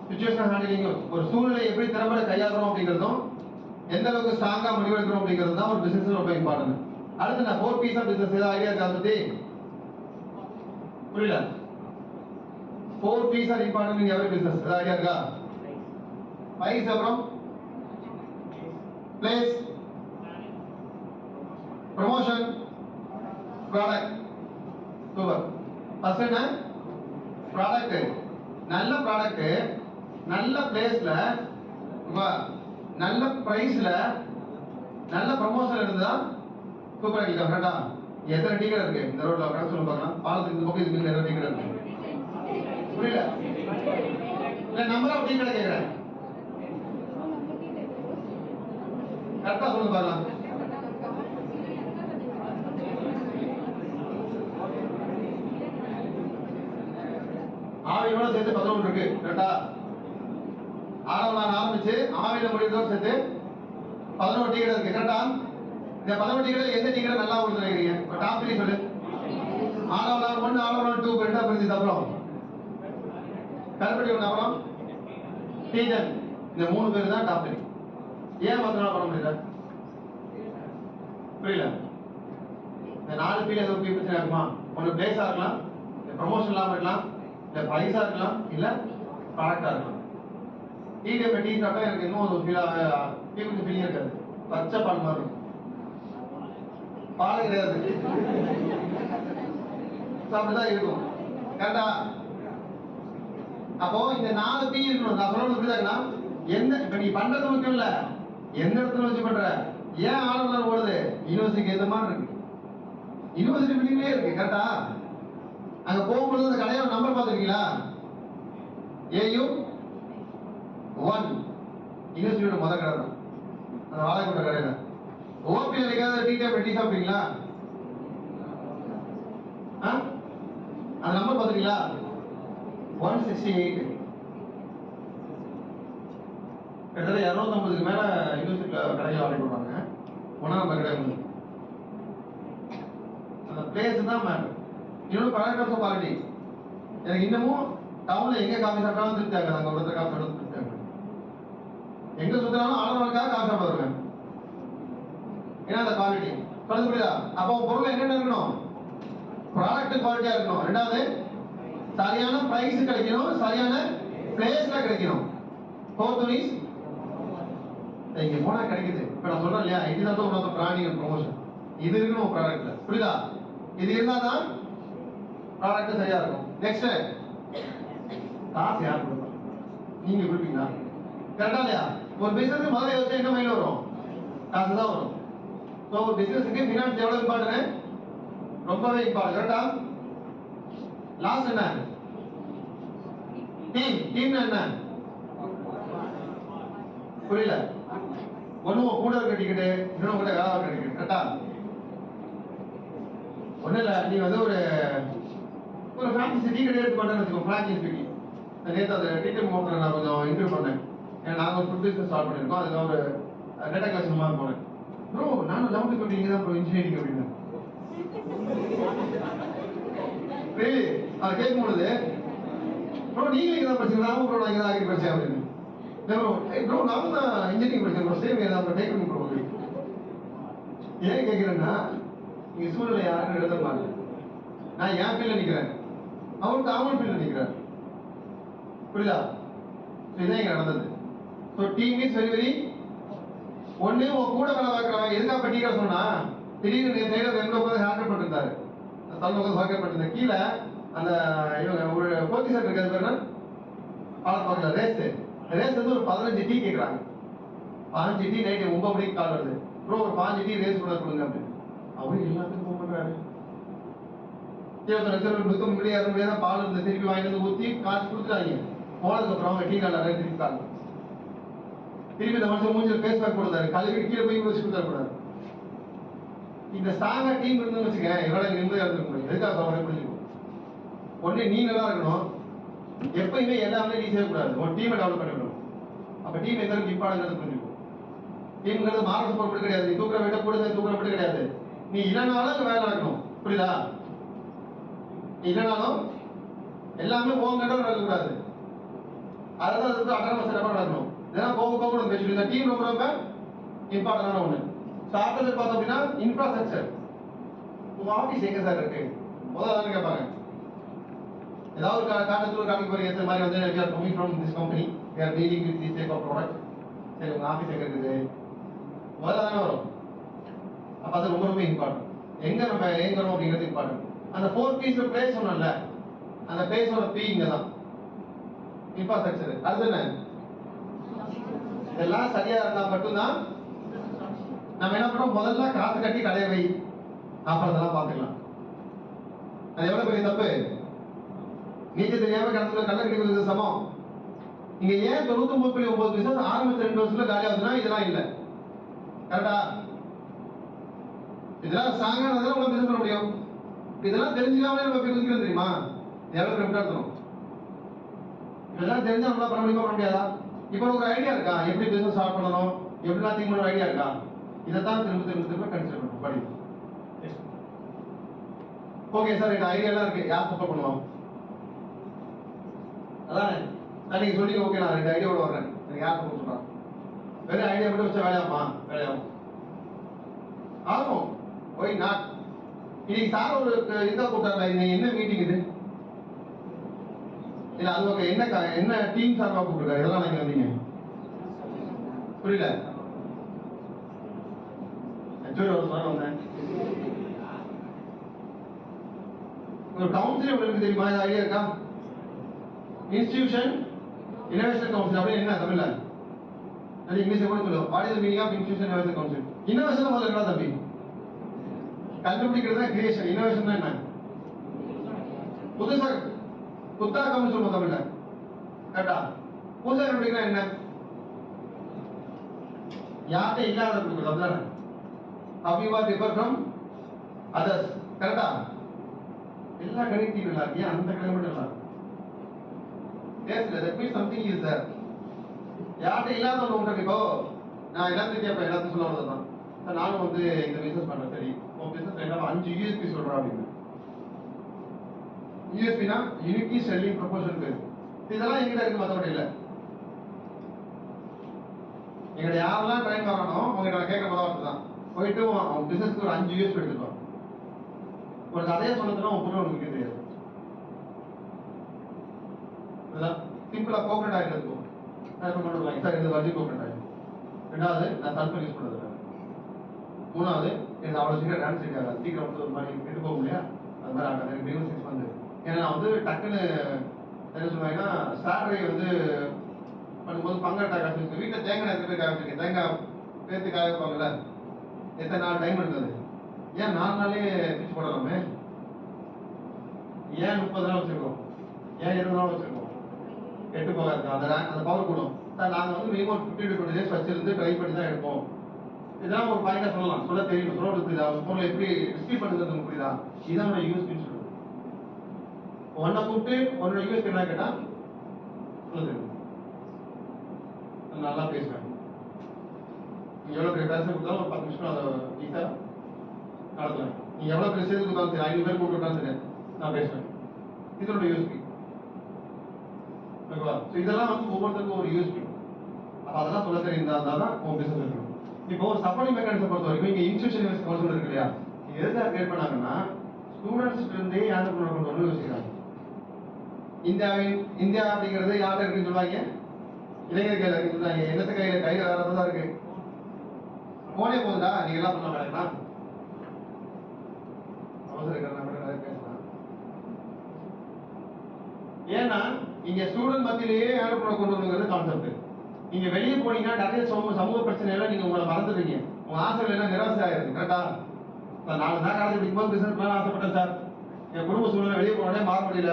சிச்சுவேஷன் ஹேண்டிலிங், ஒரு சூழ்நிலை எப்படி திறம்பட கையாளுறோம் அப்படிங்கிறதும் எந்த அளவுக்கு ஸ்ட்ராங்கா முடிவெடுக்கிறோம் அப்படிங்கிறது தான் ஒரு பிசினஸ் ரொம்ப இம்பார்ட்டன்ட். அடுத்து நான் 4 பீஸ் ஆஃப் பிசினஸ் ஏதாவது ஐடியா இருக்கா பத்தி? புரியல? 4 P's are important in every business. ஏதாவது ஐடியா இருக்கா? 5 அப்புறம் place, promotion, product. Super. First என்ன? ப்ராடக்ட். நல்ல ப்ராடக்ட், நல்ல பிளேஸ்ல, நல்ல பிரைஸ்ல, நல்ல ப்ரமோஷன் இருந்தா சூப்பரா கிட்ட கரெக்டா? எத்தனை டீ கடை இருக்கு இந்த ரோட்ல? கரெக்ட் சொல்லுங்க பார்க்கலாம். பாலத்துக்கு இந்த பக்கம் இதுக்கு எத்தனை டீ கடை இருக்கு? புரியல? இல்ல நம்பர் ஆஃப் டீ கடை கேக்குறேன். கரெக்டா சொல்லுங்க பார்க்கலாம். ஆவியோட சேர்த்து 11 இருக்கு கரெக்டா? ஆரம்பம் ஆரம்பிச்சு ஆவியில முடிவுதோடு சேர்த்து 11 டீ கடை இருக்கு கரெக்டா? இந்த 11 டீ கடை எந்த டீ கடை நல்லா ஓடுது நினைக்கிறீங்க? டாப் 3 சொல்லு. ஆலவலார் 1, ஆலவலார் 2 ரெண்டா பிரிஞ்சு அப்புறம் கருப்பட்டி ஒன்று, அப்புறம் டீஜன். இந்த 3 பேர் தான் டாப் 3. ஏன் மொத்தம் பண்ண முடியல? புரியல? இந்த 4 பீல ஏதோ பிரச்சனை இருக்குமா? ஒன்று பிளேஸா இருக்கலாம், இல்லை ப்ரமோஷன் இல்லாமல் இருக்கலாம், இல்லை பிரைஸா இருக்கலாம், இல்லை ப்ராடக்டா இருக்கலாம். டீ டைப்ல டீ சாப்பிட்டா எனக்கு இன்னும் ஒரு டீ குடிச்ச ஃபீலிங் இருக்காது. பச்சை பால் மாதிரி இருக்கும். பால் கிடையாது, அப்படிதான் இருக்கும் கரெக்டா? அப்போ இந்த 4 பீ இருக்கணும். நான் சொல்றது புரியுதாங்களா? எந்த இப்ப நீ பண்றது முக்கியம் இல்ல, எந்த இடத்துல வச்சு பண்ற. ஏன் ஆளுநர் ஓடுது? யூனிவர்சிட்டிக்கு ஏற்ற மாதிரி இருக்கு. யூனிவர்சிட்டி பில்டிங்லயே இருக்கு கரெக்டா? அங்க போகும்போது அந்த கடையோட நம்பர் பார்த்துருக்கீங்களா? AU 1 யூனிவர்சிட்டியோட முதல் கடை தான் அந்த வாழைக்கூட கடையில. ஓபியில் இருக்காத டீ டைப்ல டீ சாப்பிட்டீங்களா? அந்த நம்பர் பார்த்துருக்கீங்களா? 168. கிட்டத்தட்ட 250க்கு மேல யூனிவர்சிட்டியில கடையில் ஆர்டர் பண்ணுவாங்க. 1ஆம் நம்பர் கடை. அந்த பிளேஸ் தான் மேட்டர். இன்னொரு ப்ராடக்ட் குவாலிட்டி. எனக்கு இன்னமும் டவுன்ல எங்க காஃபி சாப்பிட்டாலும் திருப்தி ஆகாது. அங்க ஒருத்தர் காஃபி சாப்பிட்டாலும் திருப்தி ஆகாது. எங்க சுத்தினாலும் ஆளுநருக்காக காஃபி சாப்பிட வருவேன். ஏன்னா அந்த குவாலிட்டி சொல்லுங்க புரியுதா? அப்போ பொருள் என்னென்ன இருக்கணும்? ப்ராடக்ட் குவாலிட்டியா இருக்கணும். ரெண்டாவது சரியான பிரைஸ் கிடைக்கணும், சரியான பிளேஸ்ல கிடைக்கணும். ஃபோர்த் இஸ் இங்க போனா கிடைக்குது. இப்ப நான் சொல்றேன் இல்லையா, இதுதான் ஒரு பிராண்டிங் அண்ட் ப்ரொமோஷன். இது இருக்கணும் ப்ராடக்ட்ல. புரியுதா? இது இருந்தா தான் ப்ராடக்ட் சரியா இருக்கும். நெக்ஸ்ட், காசு யார் கொடுப்பா? நீங்க கொடுப்பீங்களா? கரெக்டா இல்லையா? ஒரு பிசினஸ் முதல்ல யோசிச்சா என்ன மைண்ட் வரும்? காசு தான் வரும். ஸோ ஒரு பிசினஸ்க்கு ஃபினான்ஸ் எவ்வளவு இம்பார்ட்டன்ட்? ரொம்பவே இம்பார்ட்டன்ட். கரெக்டா? லாஸ்ட் என்ன? டீம் என்ன? புரியல? ஒன்னும் கூட இருக்க டிக்கெட்டு, இன்னொன்னு கூட வேலை இருக்க டிக்கெட். கரெக்டா? ஒன்றும் இல்லை, நீ வந்து ஒரு ஃபேன்சி டிக்கெட் எடுத்து பண்ணுறேன்னு வச்சுக்கோ. Franchise speaking. நேற்று அந்த டிக்கெட் மோட்டரை நான் கொஞ்சம் இன்டர்வியூ பண்ணேன். ஏன்னா நாங்கள் ஒரு ஃபுட் பிஸ்னஸ் ஸ்டார்ட் பண்ணியிருக்கோம். அதுக்கு ஒரு டேட்டா கலெக்ஷன் மாதிரி போனேன். ப்ரோ நானும் 11th கம்பெனி இங்கே தான் ப்ரோ இன்ஜினியரிங் அப்படின்னு. அதை கேட்கும் பொழுது ப்ரோ நீங்க இங்கே தான் படிச்சீங்க, நானும் ப்ரோ நான் இங்கே தான் ஆகி படிச்சேன் அப்படின்னு. ப்ரோ நானும் தான் இன்ஜினியரிங் படிச்சேன் ப்ரோ, சேம் தான் டேக் பண்ணி ப்ரோ. ஏன் கேட்குறேன்னா இங்கே சூழ்நிலை யாருன்னு எழுத மாட்டேன். நான் என் ஃபீல்டில் நிற்கிறேன், அவருக்கு அவன் ஃபீல்டில் நிற்கிறேன். புரியுதா? இதுதான் இங்கே நடந்தது. So team is very very. ஒன்று உன் கூட வேலை பார்க்குறவன் எதுக்காக பட்டியல சொன்னா திடீர்னு ட்ரெயிலர் எங்க உட்காந்து ஹேர் கட் பண்ணிருந்தாரு, தலைமை உட்காந்து ஹேர் கட் பண்ணிருந்தாரு. கீழே அந்த இவங்க ஒரு போலீஸர் இருக்கிறது பேர் என்ன, பாலப்பாக்கல ரேஸ் வந்து ஒரு 15 டீ கேட்குறாங்க. 15 டீ நைட்டு 9 மணிக்கு கால் வருது. ப்ரோ ஒரு 15 டீ ரேஸ் கூட கொடுங்க அப்படின்னு. அவரு எல்லாத்துக்கும் ஃபோன் பண்றாரு. 20 லட்சம் கொடுக்க முடியாது, பால் இருந்து திருப்பி வாங்கிட்டு வந்து ஊற்றி காசு கொடுத்துட்டாங்க. போனதுக்கு அப்புறம் அவங்க டீ கார்டு திருப்பி கால் திருப்பி இந்த மனுஷன் மூஞ்சில் ஃபேஸ் பேக் போடுறாரு, கழுவி கீழே போய் வச்சு கொடுத்துடக்கூடாது. இந்த ஸ்ட்ராங்கா டீம் இருந்து வச்சுக்க எவ்வளவு நிம்மதியாக இருக்க முடியும். எதுக்காக சொல்றேன் புரிஞ்சுக்கோ. ஒண்ணு நீ நல்லா இருக்கணும், எப்பயுமே எல்லாமே நீ செய்யக்கூடாது, ஒரு டீமை டெவலப் பண்ணிவிடணும். அப்ப டீம் எந்த அளவுக்கு இம்பார்ட்டன்ட் புரிஞ்சுக்கோ. டீமுங்கிறது மார்க் சப்போர்ட் மட்டும் கிடையாது, நீ தூக்குற விட கூட தூக்குற மட்டும் கிடையாது, நீ இல்லைனாலும் வேலை நடக்கணும். புரியுதா? நீ இல்லைனாலும் எல்லாமே உன் கண்ட்ரோல் நடக்கக்கூடாது. அதான் அதுக்கு அட்டானமஸ் நடக்கணும். இதெல்லாம் போக போக நம்ம பேசிட்டு இந்த டீம் ரொம்ப ரொம்ப இம்பார்ட்டன்டான ஒண்ணு. ஸ்டார்டர்ஸ் பார்த்தோம் அப்படின்னா இன்ஃப்ராஸ்ட்ரக்சர். உங்க ஆஃபீஸ் எங்க சார் இருக்கு முதல்ல கேட்பாங்க. ஏதாவது காட்டத்துல காமிக்க போறீங்க இந்த மாதிரி வந்து we are coming from this company, we are dealing with this type of product. சரி உங்க ஆஃபீஸ் எங்க இருக்குது முதல்ல தானே வரும். அப்ப அது ரொம்ப ரொம்ப இம்பார்ட்டன்ட். எங்க நம்ம ஏங்குறோம் அப்படிங்கிறது இம்பார்ட்டன்ட். அந்த 4 P's பிளேஸ் சொன்னல, அந்த பிளேஸோட பி இங்க தான் இன்ஃப்ராஸ்ட்ரக்சர். அது என்ன, இதெல்லாம் சரியா இருந்தா மட்டும்தான் நம்ம என்ன பண்ணோம், முதல்ல காசு கட்டி கடையை வை, அப்புறம் அதெல்லாம் பார்த்துக்கலாம். அது எவ்வளவு பெரிய தப்பு. நீச்சல் தெரியாம கடத்துல கல்ல கட்டி சமம். இங்க ஏன் 99.9% ஆரம்பிச்ச 2 வருஷத்துல காலி ஆகுதுன்னா இதெல்லாம் இல்ல. கரெக்டா? இதெல்லாம் சாங்கானதெல்லாம் உங்களை பிசினஸ் பண்ண முடியும். இதெல்லாம் தெரிஞ்சுக்காமலே நம்ம போய் குதிக்கிறது தெரியுமா? எவ்வளவு பெரிய இருக்கணும். இதெல்லாம் தெரிஞ்சா நம்மளால பண்ண முடியுமா பண்ண முடியாதா? இப்போ ஒரு ஐடியா இருக்கா எப்படி பிசினஸ் ஸ்டார்ட் பண்ணணும், எப்படிலாம் திங்க் பண்ண ஐடியா இருக்கா? இதைத்தான் திரும்ப திரும்ப திரும்ப கன்சிடர் பண்ணணும். படி. ஓகே சார் இந்த ஐடியா எல்லாம் இருக்கு, யார் சப்போர்ட் பண்ணுவோம்? அதானே நீங்க சொல்லி ஓகே நான் 2 ஐடியாவோட வர்றேன், எனக்கு யார் சப்போர்ட் சொல்றான்? வெறும் ஐடியா மட்டும் வச்சா வேலையாமா? வேலையாகும். ஆகும். Y not. இன்னைக்கு சார் ஒரு இதா கூட்டாங்க, என்ன மீட்டிங் இது இல்ல அது ஓகே, என்ன டீம் சார்பா கூப்பிட்டுருக்காரு, இதெல்லாம் நீங்க வந்தீங்க புரியல? ஒரு கவுன்சில் உங்களுக்கு தெரியுமா? ஐடியா இருக்கா? இன்ஸ்டிடியூஷன் இனோவேஷன் கவுன்சில் அப்படி என்ன தமிழ்ல? அது இங்கிலீஷ்ல கூட சொல்லுவோம். What is the meaning of institution innovation council? Innovation முதல்ல என்ன தம்பி? கண்டுபிடிக்கிறது தான் கிரியேஷன். இனோவேஷன் என்ன? புதுசா புத்தாக்கம்னு சொல்லுவோம் தமிழ்ல. கரெக்டா? புதுசா கண்டுபிடிக்கிறா என்ன? யார்கிட்ட இல்லாத கொடுக்குறது அப்படிதானே? How you are different from others. கரெக்டா? எல்லா கனெக்டிவ் இல்ல, ஏன் அந்த கனெக்ட் இல்ல? Yes, that means something is there. யார்கிட்ட இல்லாத ஒன்று உண்டு. இப்போ நான் எல்லாத்தையும் கேட்பேன், எல்லாத்தையும் சொல்ல வரதுதான். நானும் வந்து இந்த பிசினஸ் பண்றேன், சரி உன் பிசினஸ் என்ன 5 USP சொல்றேன் அப்படின்னு. யூஎஸ்பினா யூனிக்கி செல்லிங் ப்ரொபோஷன் பேர். இதெல்லாம் எங்கிட்ட இருக்கு, மற்றபடி இல்லை. எங்கிட்ட யாரெல்லாம் ட்ரைன் வரணும் உங்ககிட்ட நான் கேட்க முதல் தான் போயிட்டு அவன் பிசினஸ்க்கு ஒரு 5 யூஎஸ்பி எடுத்துக்கலாம். ஒரு கதையை சொன்னதுன்னா உன் பொருள் உங்களுக்கு தெரியாது. சிம்பிளா கோகனட் ஆயில் இருக்கும், சார் இது வர்ஜின் கோகனட் ஆயில். 2வது நான் சல்ஃபர் யூஸ் பண்ணது. 3வது எனக்கு அவ்வளோ சீக்கிரம் டான்ஸ் செய்யாது, சீக்கிரம் வந்து ஒரு மாதிரி எடுத்து போக முடியாது. அது மாதிரி ஆகாது எனக்கு மினிமம் 6 மந்த். ஏன்னா நான் வந்து டக்குன்னு என்ன சொல்லுவாங்கன்னா சாலரி வந்து பண்ணும்போது பங்கட்டா காசு வீட்டில் தேங்காய் எத்தனை பேர் காய வச்சிருக்கேன், தேங்காய் பேர்த்து காய வைப்பாங்கல்ல, எத்தனை நாள் டைம் எடுத்தது? ஏன் 4 நாளே பிச்சு போடலாமே? ஏன் 30 நாள் வச்சிருக்கோம், ஏன் 20 நாள் வச்சிருக்கோம்? கெட்டு போகாது, அந்த பவர் கூடும். சார் நாங்கள் வந்து மினிமம் 15 to 20 days வச்சிருந்து ட்ரை பண்ணி தான் எடுப்போம். இதெல்லாம் ஒரு பாயிண்டா சொல்லலாம், சொல்ல தெரியும், சொல்ல புரியுதா? பொருளை எப்படி ரிசீவ் பண்ணுறது புரியுதா? இதான் யூஎஸ்பி சொல்லுவோம். உன்னை கூப்பிட்டு உன்னோட யூஎஸ்பி என்ன கேட்டா சொல்ல தெரியும், நல்லா பேசுவேன். நீ எவ்வளவு பெரிய பேச கொடுத்தாலும் ஒரு 10 நிமிஷம் அதை ஈஸியா நடத்துவேன். நீ எவ்வளவு பெரிய சேர்த்து கொடுத்தாலும் சரி, 5 பேர் கூப்பிட்டு சரி நான் பேசுவேன். இதோட யூஎஸ்பி. ஓகேவா? ஸோ இதெல்லாம் வந்து ஒவ்வொருத்தருக்கும் ஒரு யூஎஸ்பி. அப்போ அதெல்லாம் சொல்ல தெரியுதா தான் உன் பிசினஸ் இருக்கணும். இப்போ ஒரு சப்போர்ட்டிங் மெக்கானிசம் பொறுத்த வரைக்கும் இங்கே இன்ஸ்டியூஷன் கவுன்சில் இருக்கு இல்லையா, இது எதுக்காக கிரியேட் பண்ணாங்கன்னா ஸ்டூடெண்ட்ஸ்ல இருந்தே ஆண்டர்பிரினர் கொண்டு வந்து யோசிக்கிறாங்க. இந்தியா அப்படிங்கிறது யார்கிட்ட இருக்குன்னு சொல்லுவாங்க, இளைஞர் கையில இருக்குன்னு சொல்லுவாங்க. என்னத்த கையில வேறதான் இருக்கு. போனே போகுதா, நீங்க எல்லாம் பண்ண வேண்டாம். அவசரம் இருக்கிற நம்ம நிறைய பேசலாம். ஏன்னா இங்க ஸ்டூடெண்ட் மத்தியிலேயே ஆண்டர்பிரினர் கொண்டு வரணுங்கிறது கான்செப்ட். நீங்க வெளியே போனீங்கன்னா நிறைய சமூக பிரச்சனைகளை நீங்க உங்களை மறந்துடுவீங்க. உங்க ஆசைகள் எல்லாம் நிராசை ஆயிருது. கரெக்டா? நான் தான் காலேஜ் படிக்கும்போது பிசினஸ் பிளான் ஆசைப்பட்டேன் சார். என் குடும்ப சூழ்நிலை வெளியே போனோடனே மாற முடியல,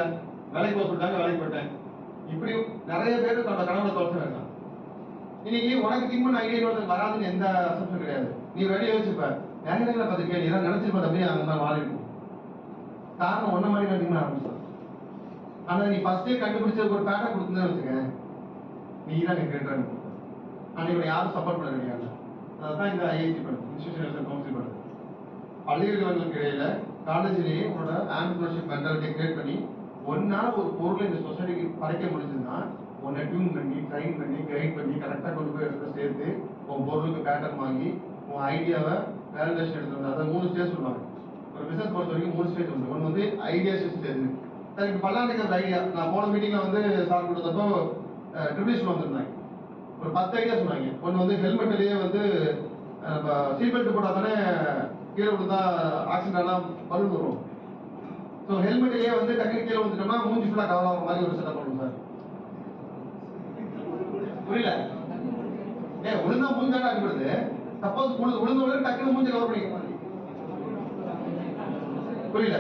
வேலைக்கு போக சொல்லிட்டாங்க, வேலைக்கு போயிட்டேன். இப்படி நிறைய பேர் தன்னோட கனவுல தோற்றம் இருக்கான். இன்னைக்கு உனக்கு திங்க் பண்ண ஐடியா வராதுன்னு எந்த அசம்ஷன் கிடையாது. நீ வெளியே யோசிச்சுப்ப, நிறைய இடங்களை பார்த்துருக்கேன், நீ தான் நினைச்சிருப்ப அப்படியே அந்த மாதிரி மாறி இருக்கும். காரணம் ஒன்ன மாதிரி நான் திங்க் பண்ண ஆரம்பிச்சேன். ஆனா நீ ஃபர்ஸ்டே கண்டுபிடிச்ச ஒரு பேட்டர்ன் கொடுத்துன்னு வச்சுக்க, நீ தான் நீ கிரேட்டர். அன்னைக்கு யாரும் சப்போர்ட் பண்ண கிடையாது. அதான் இந்த ஐஐசி பண்ணுது, இன்ஸ்டிடியூஷனல் கவுன்சில் பண்ணுது. பள்ளிகளுக்கு இடையில காலேஜ்லேயே உன்னோட ஆண்டர்பிரினர்ஷிப் மென்டாலிட்டியை கிரியேட் பண்ணி ஒன்னால ஒரு பொருளை இந்த சொசைட்டிக்கு படைக்க முடிஞ்சதுன்னா உன்னை டியூன் பண்ணி ட்ரைன் பண்ணி கைட் பண்ணி கரெக்டாக கொண்டு போய் இடத்துல சேர்த்து உன் பொருளுக்கு பேட்டர்ன் வாங்கி உன் ஐடியாவை வேலிடேஷன் எடுத்து அதை 3 ஸ்டேஜ் சொல்லுவாங்க. ஒரு பிசினஸ் பொறுத்த வரைக்கும் 3 ஸ்டேஜ் உண்டு. ஒன்று வந்து ஐடியா ஸ்டேஜ். சார் இப்போ பல்லாண்டுக்கு ஒரு ஐடியா, நான் போன மீட்டிங்ல வந்து சார் கொடுத்தப்போ ட்ரிபியூஷன் வந்திருந்தாங்க. ஒரு 10 ஐடியா சொன்னாங்க. ஒன்று வந்து ஹெல்மெட்லேயே வந்து சீட் பெல்ட் போட்டால் தானே கீழே விழுந்தா ஆக்சிடென்ட் ஆனால் பலூன் வரும். ஸோ ஹெல்மெட்லேயே வந்து டக்குனு கீழே வந்துட்டோம்னா மூஞ்சி ஃபுல்லாக கவர் ஆகிற மாதிரி ஒரு செட்டப் பண்ணும் சார். புரியல? விழுந்தா மூஞ்சி தானே அடிப்படுது. சப்போஸ் விழுந்த உடனே டக்குனு மூஞ்சி கவர் பண்ணிக்க மாதிரி. புரியல?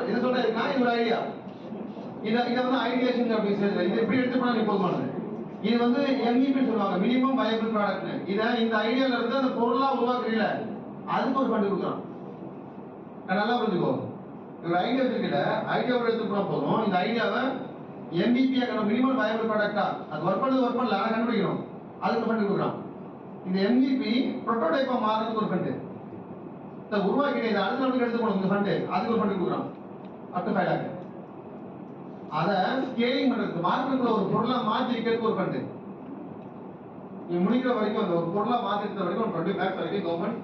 இது சொல்றேன்னா இது ஒரு ஐடியா. இதை வந்து ஐடியேஷன் அப்படின்னு இது எப்படி எடுத்து போனா நீ போதுமானது. இது வந்து எம்இபி சொல்லுவாங்க, மினிமம் வயபிள் ப்ராடக்ட்னு. இதை இந்த ஐடியால இருந்து அந்த பொருளா உருவாக்குறீல அதுக்கு ஒரு ஃபண்ட் கொடுக்குறான். நல்லா புரிஞ்சுக்கோ. ஒரு ஐடியா வச்சிருக்கல, ஐடியாவோட எடுத்து போனா போதும். இந்த ஐடியாவை எம்பிபியா மினிமம் வயபிள் ப்ராடக்டா அது ஒர்க் பண்ணல ஆனா கண்டுபிடிக்கணும், அதுக்கு ஃபண்ட் கொடுக்குறான். இந்த எம்பிபி ப்ரோட்டோடைப்பா மாறதுக்கு ஒரு ஃபண்ட். உருவாக்கிட்டு இதை அடுத்த லெவலுக்கு எடுத்து போகணும், இந்த ஃபண்ட் அதுக்கு ஒரு ஃபண்ட் கொடுக்குறான். Up to 5 lakh. அதை ஸ்கேலிங் பண்றதுக்கு மார்க்கெட்டுக்குள்ள ஒரு பொருளா மாற்றி வைக்கிறதுக்கு ஒரு ஃபண்ட். நீ முடிக்கிற வரைக்கும் அந்த ஒரு பொருளா மாற்றி எடுத்த வரைக்கும் 20 lakhs வரைக்கும் கவர்மெண்ட்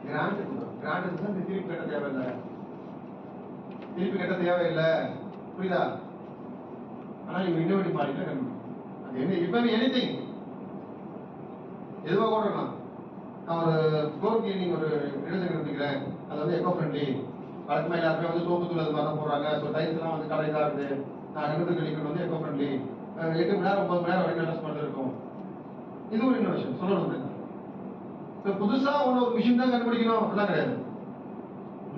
கிராண்ட் கொடுக்குறோம். கிராண்ட் திருப்பி கட்ட தேவையில்லை, திருப்பி கட்ட தேவையில்லை. புரியுதா? ஆனா நீங்க இன்னோவேட்டிவ் பாலிட்டில கண்டுபிடிக்கும். அது என்ன இப்ப எனிதிங் எதுவாக கூட இருக்கலாம். நான் ஒரு ஃப்ளோர் கிளீனிங் ஒரு ரிலேஷன் கண்டுபிடிக்கிறேன், அது வந்து எக்கோ ஃப்ரெண்ட்லி. வழக்கமாக எல்லாருமே வந்து சோப்பு தூள் அது மாதிரி தான் போடுறாங்க. ஸோ டைல்ஸ் எல்லாம் வந்து கலர் இதாக இருக்குது. நான் கண்டுபிடிக்கிற கிளினிக் வந்து எக்கோ ஃப்ரெண்ட்லி, 8 மணி நேரம் 9 மணி நேரம் வரைக்கும் நல்லா ஸ்மெல் இருக்கும். இது ஒரு இன்னோவேஷன் சொல்லணும். இப்போ புதுசா ஒரு மிஷின் தான் கண்டுபிடிக்கணும் அப்படிலாம் கிடையாது.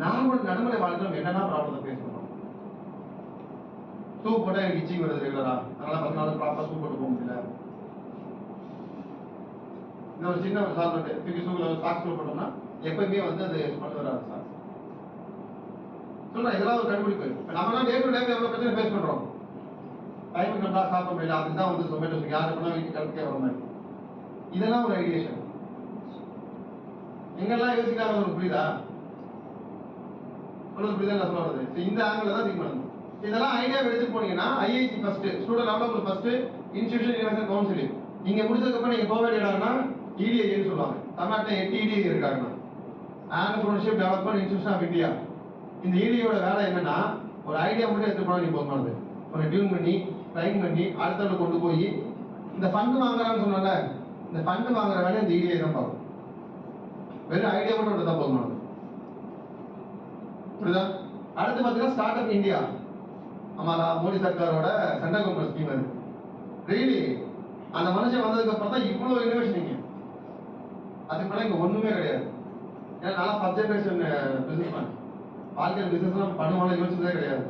நார்மல் நடைமுறை வாழ்க்கையில் என்னென்ன ப்ராப்ளத்தை ஃபேஸ் பண்ணுறோம். சூப் போட்டால் எனக்கு இச்சிங் வருது ரெகுலரா, அதனால 10 நாள் ப்ராப்பராக சூப் போட்டு போக முடியல. இந்த ஒரு சின்ன ஒரு சால்வெண்ட் திருப்பி சூப்பில் சாக்ஸ் போட்டோம்னா எப்பயுமே வந்து அது ஸ்மெல் வராது சார். சொல்றேன், இதெல்லாம் ஒரு கண்டுபிடிப்பு. நம்ம டே டு டே எவ்வளவு பிரச்சனை ஃபேஸ் பண்றோம். டைமுக்கு நல்லா சாப்பிட முடியல, அதுதான் வந்து சொமேட்டோ யாரு பண்ணா வீட்டுக்கு கலக்கே வர மாதிரி. இதெல்லாம் ஒரு ஐடியேஷன். எங்கெல்லாம் யோசிக்காத ஒரு புரியுதா? புரியுதா நான் சொல்ல வருது. இந்த ஆங்கிள் தான் திங்க் பண்ணணும். இதெல்லாம் ஐடியா எடுத்து போனீங்கன்னா ஐஐசி ஃபர்ஸ்ட், ஸ்டூடெண்ட் லெவலில் ஃபர்ஸ்ட், இன்ஸ்டிடியூஷன் இன்வெஸ்ட்மெண்ட் கவுன்சில். நீங்க முடிச்சதுக்கப்புறம் நீங்க போக வேண்டிய இடம்னா இடிஐன்னு சொல்லுவாங்க. தமிழ்நாட்டில் 8 இடிஐ இருக்காங்கன்னா entrepreneurship development institution of India. இந்த இடியோட வேலை என்னன்னா ஒரு ஐடியா மட்டும் எடுத்து போனா நீ போதுமானது. ஒரு டியூன் பண்ணி ட்ரைன் பண்ணி அடுத்த கொண்டு போய் இந்த ஃபண்ட் வாங்குறான்னு சொன்னால இந்த ஃபண்ட் வாங்குற வேலை இந்த இடிஐ தான் பார்க்கும். வெறும் ஐடியா மட்டும் எடுத்தா போதுமானது. புரியுதா? அடுத்து பார்த்தீங்கன்னா ஸ்டார்ட் அப் இந்தியா. ஆமாடா, மோடி சர்க்காரோட சென்ட்ரல் கவர்மெண்ட் ஸ்கீம் அது. ரியலி அந்த மனுஷன் வந்ததுக்கு அப்புறம் தான் இவ்வளவு இனோவேஷன். அதுக்கு மேலே இங்க ஒண்ணுமே கிடையாது. ஏன்னா நல்லா ஃபர்ஸ்ட் ஜெனரேஷன் பிசினஸ் மேன், வாழ்க்கையில் பிசினஸ் எல்லாம் பண்ணுவாங்க யோசிச்சதே கிடையாது.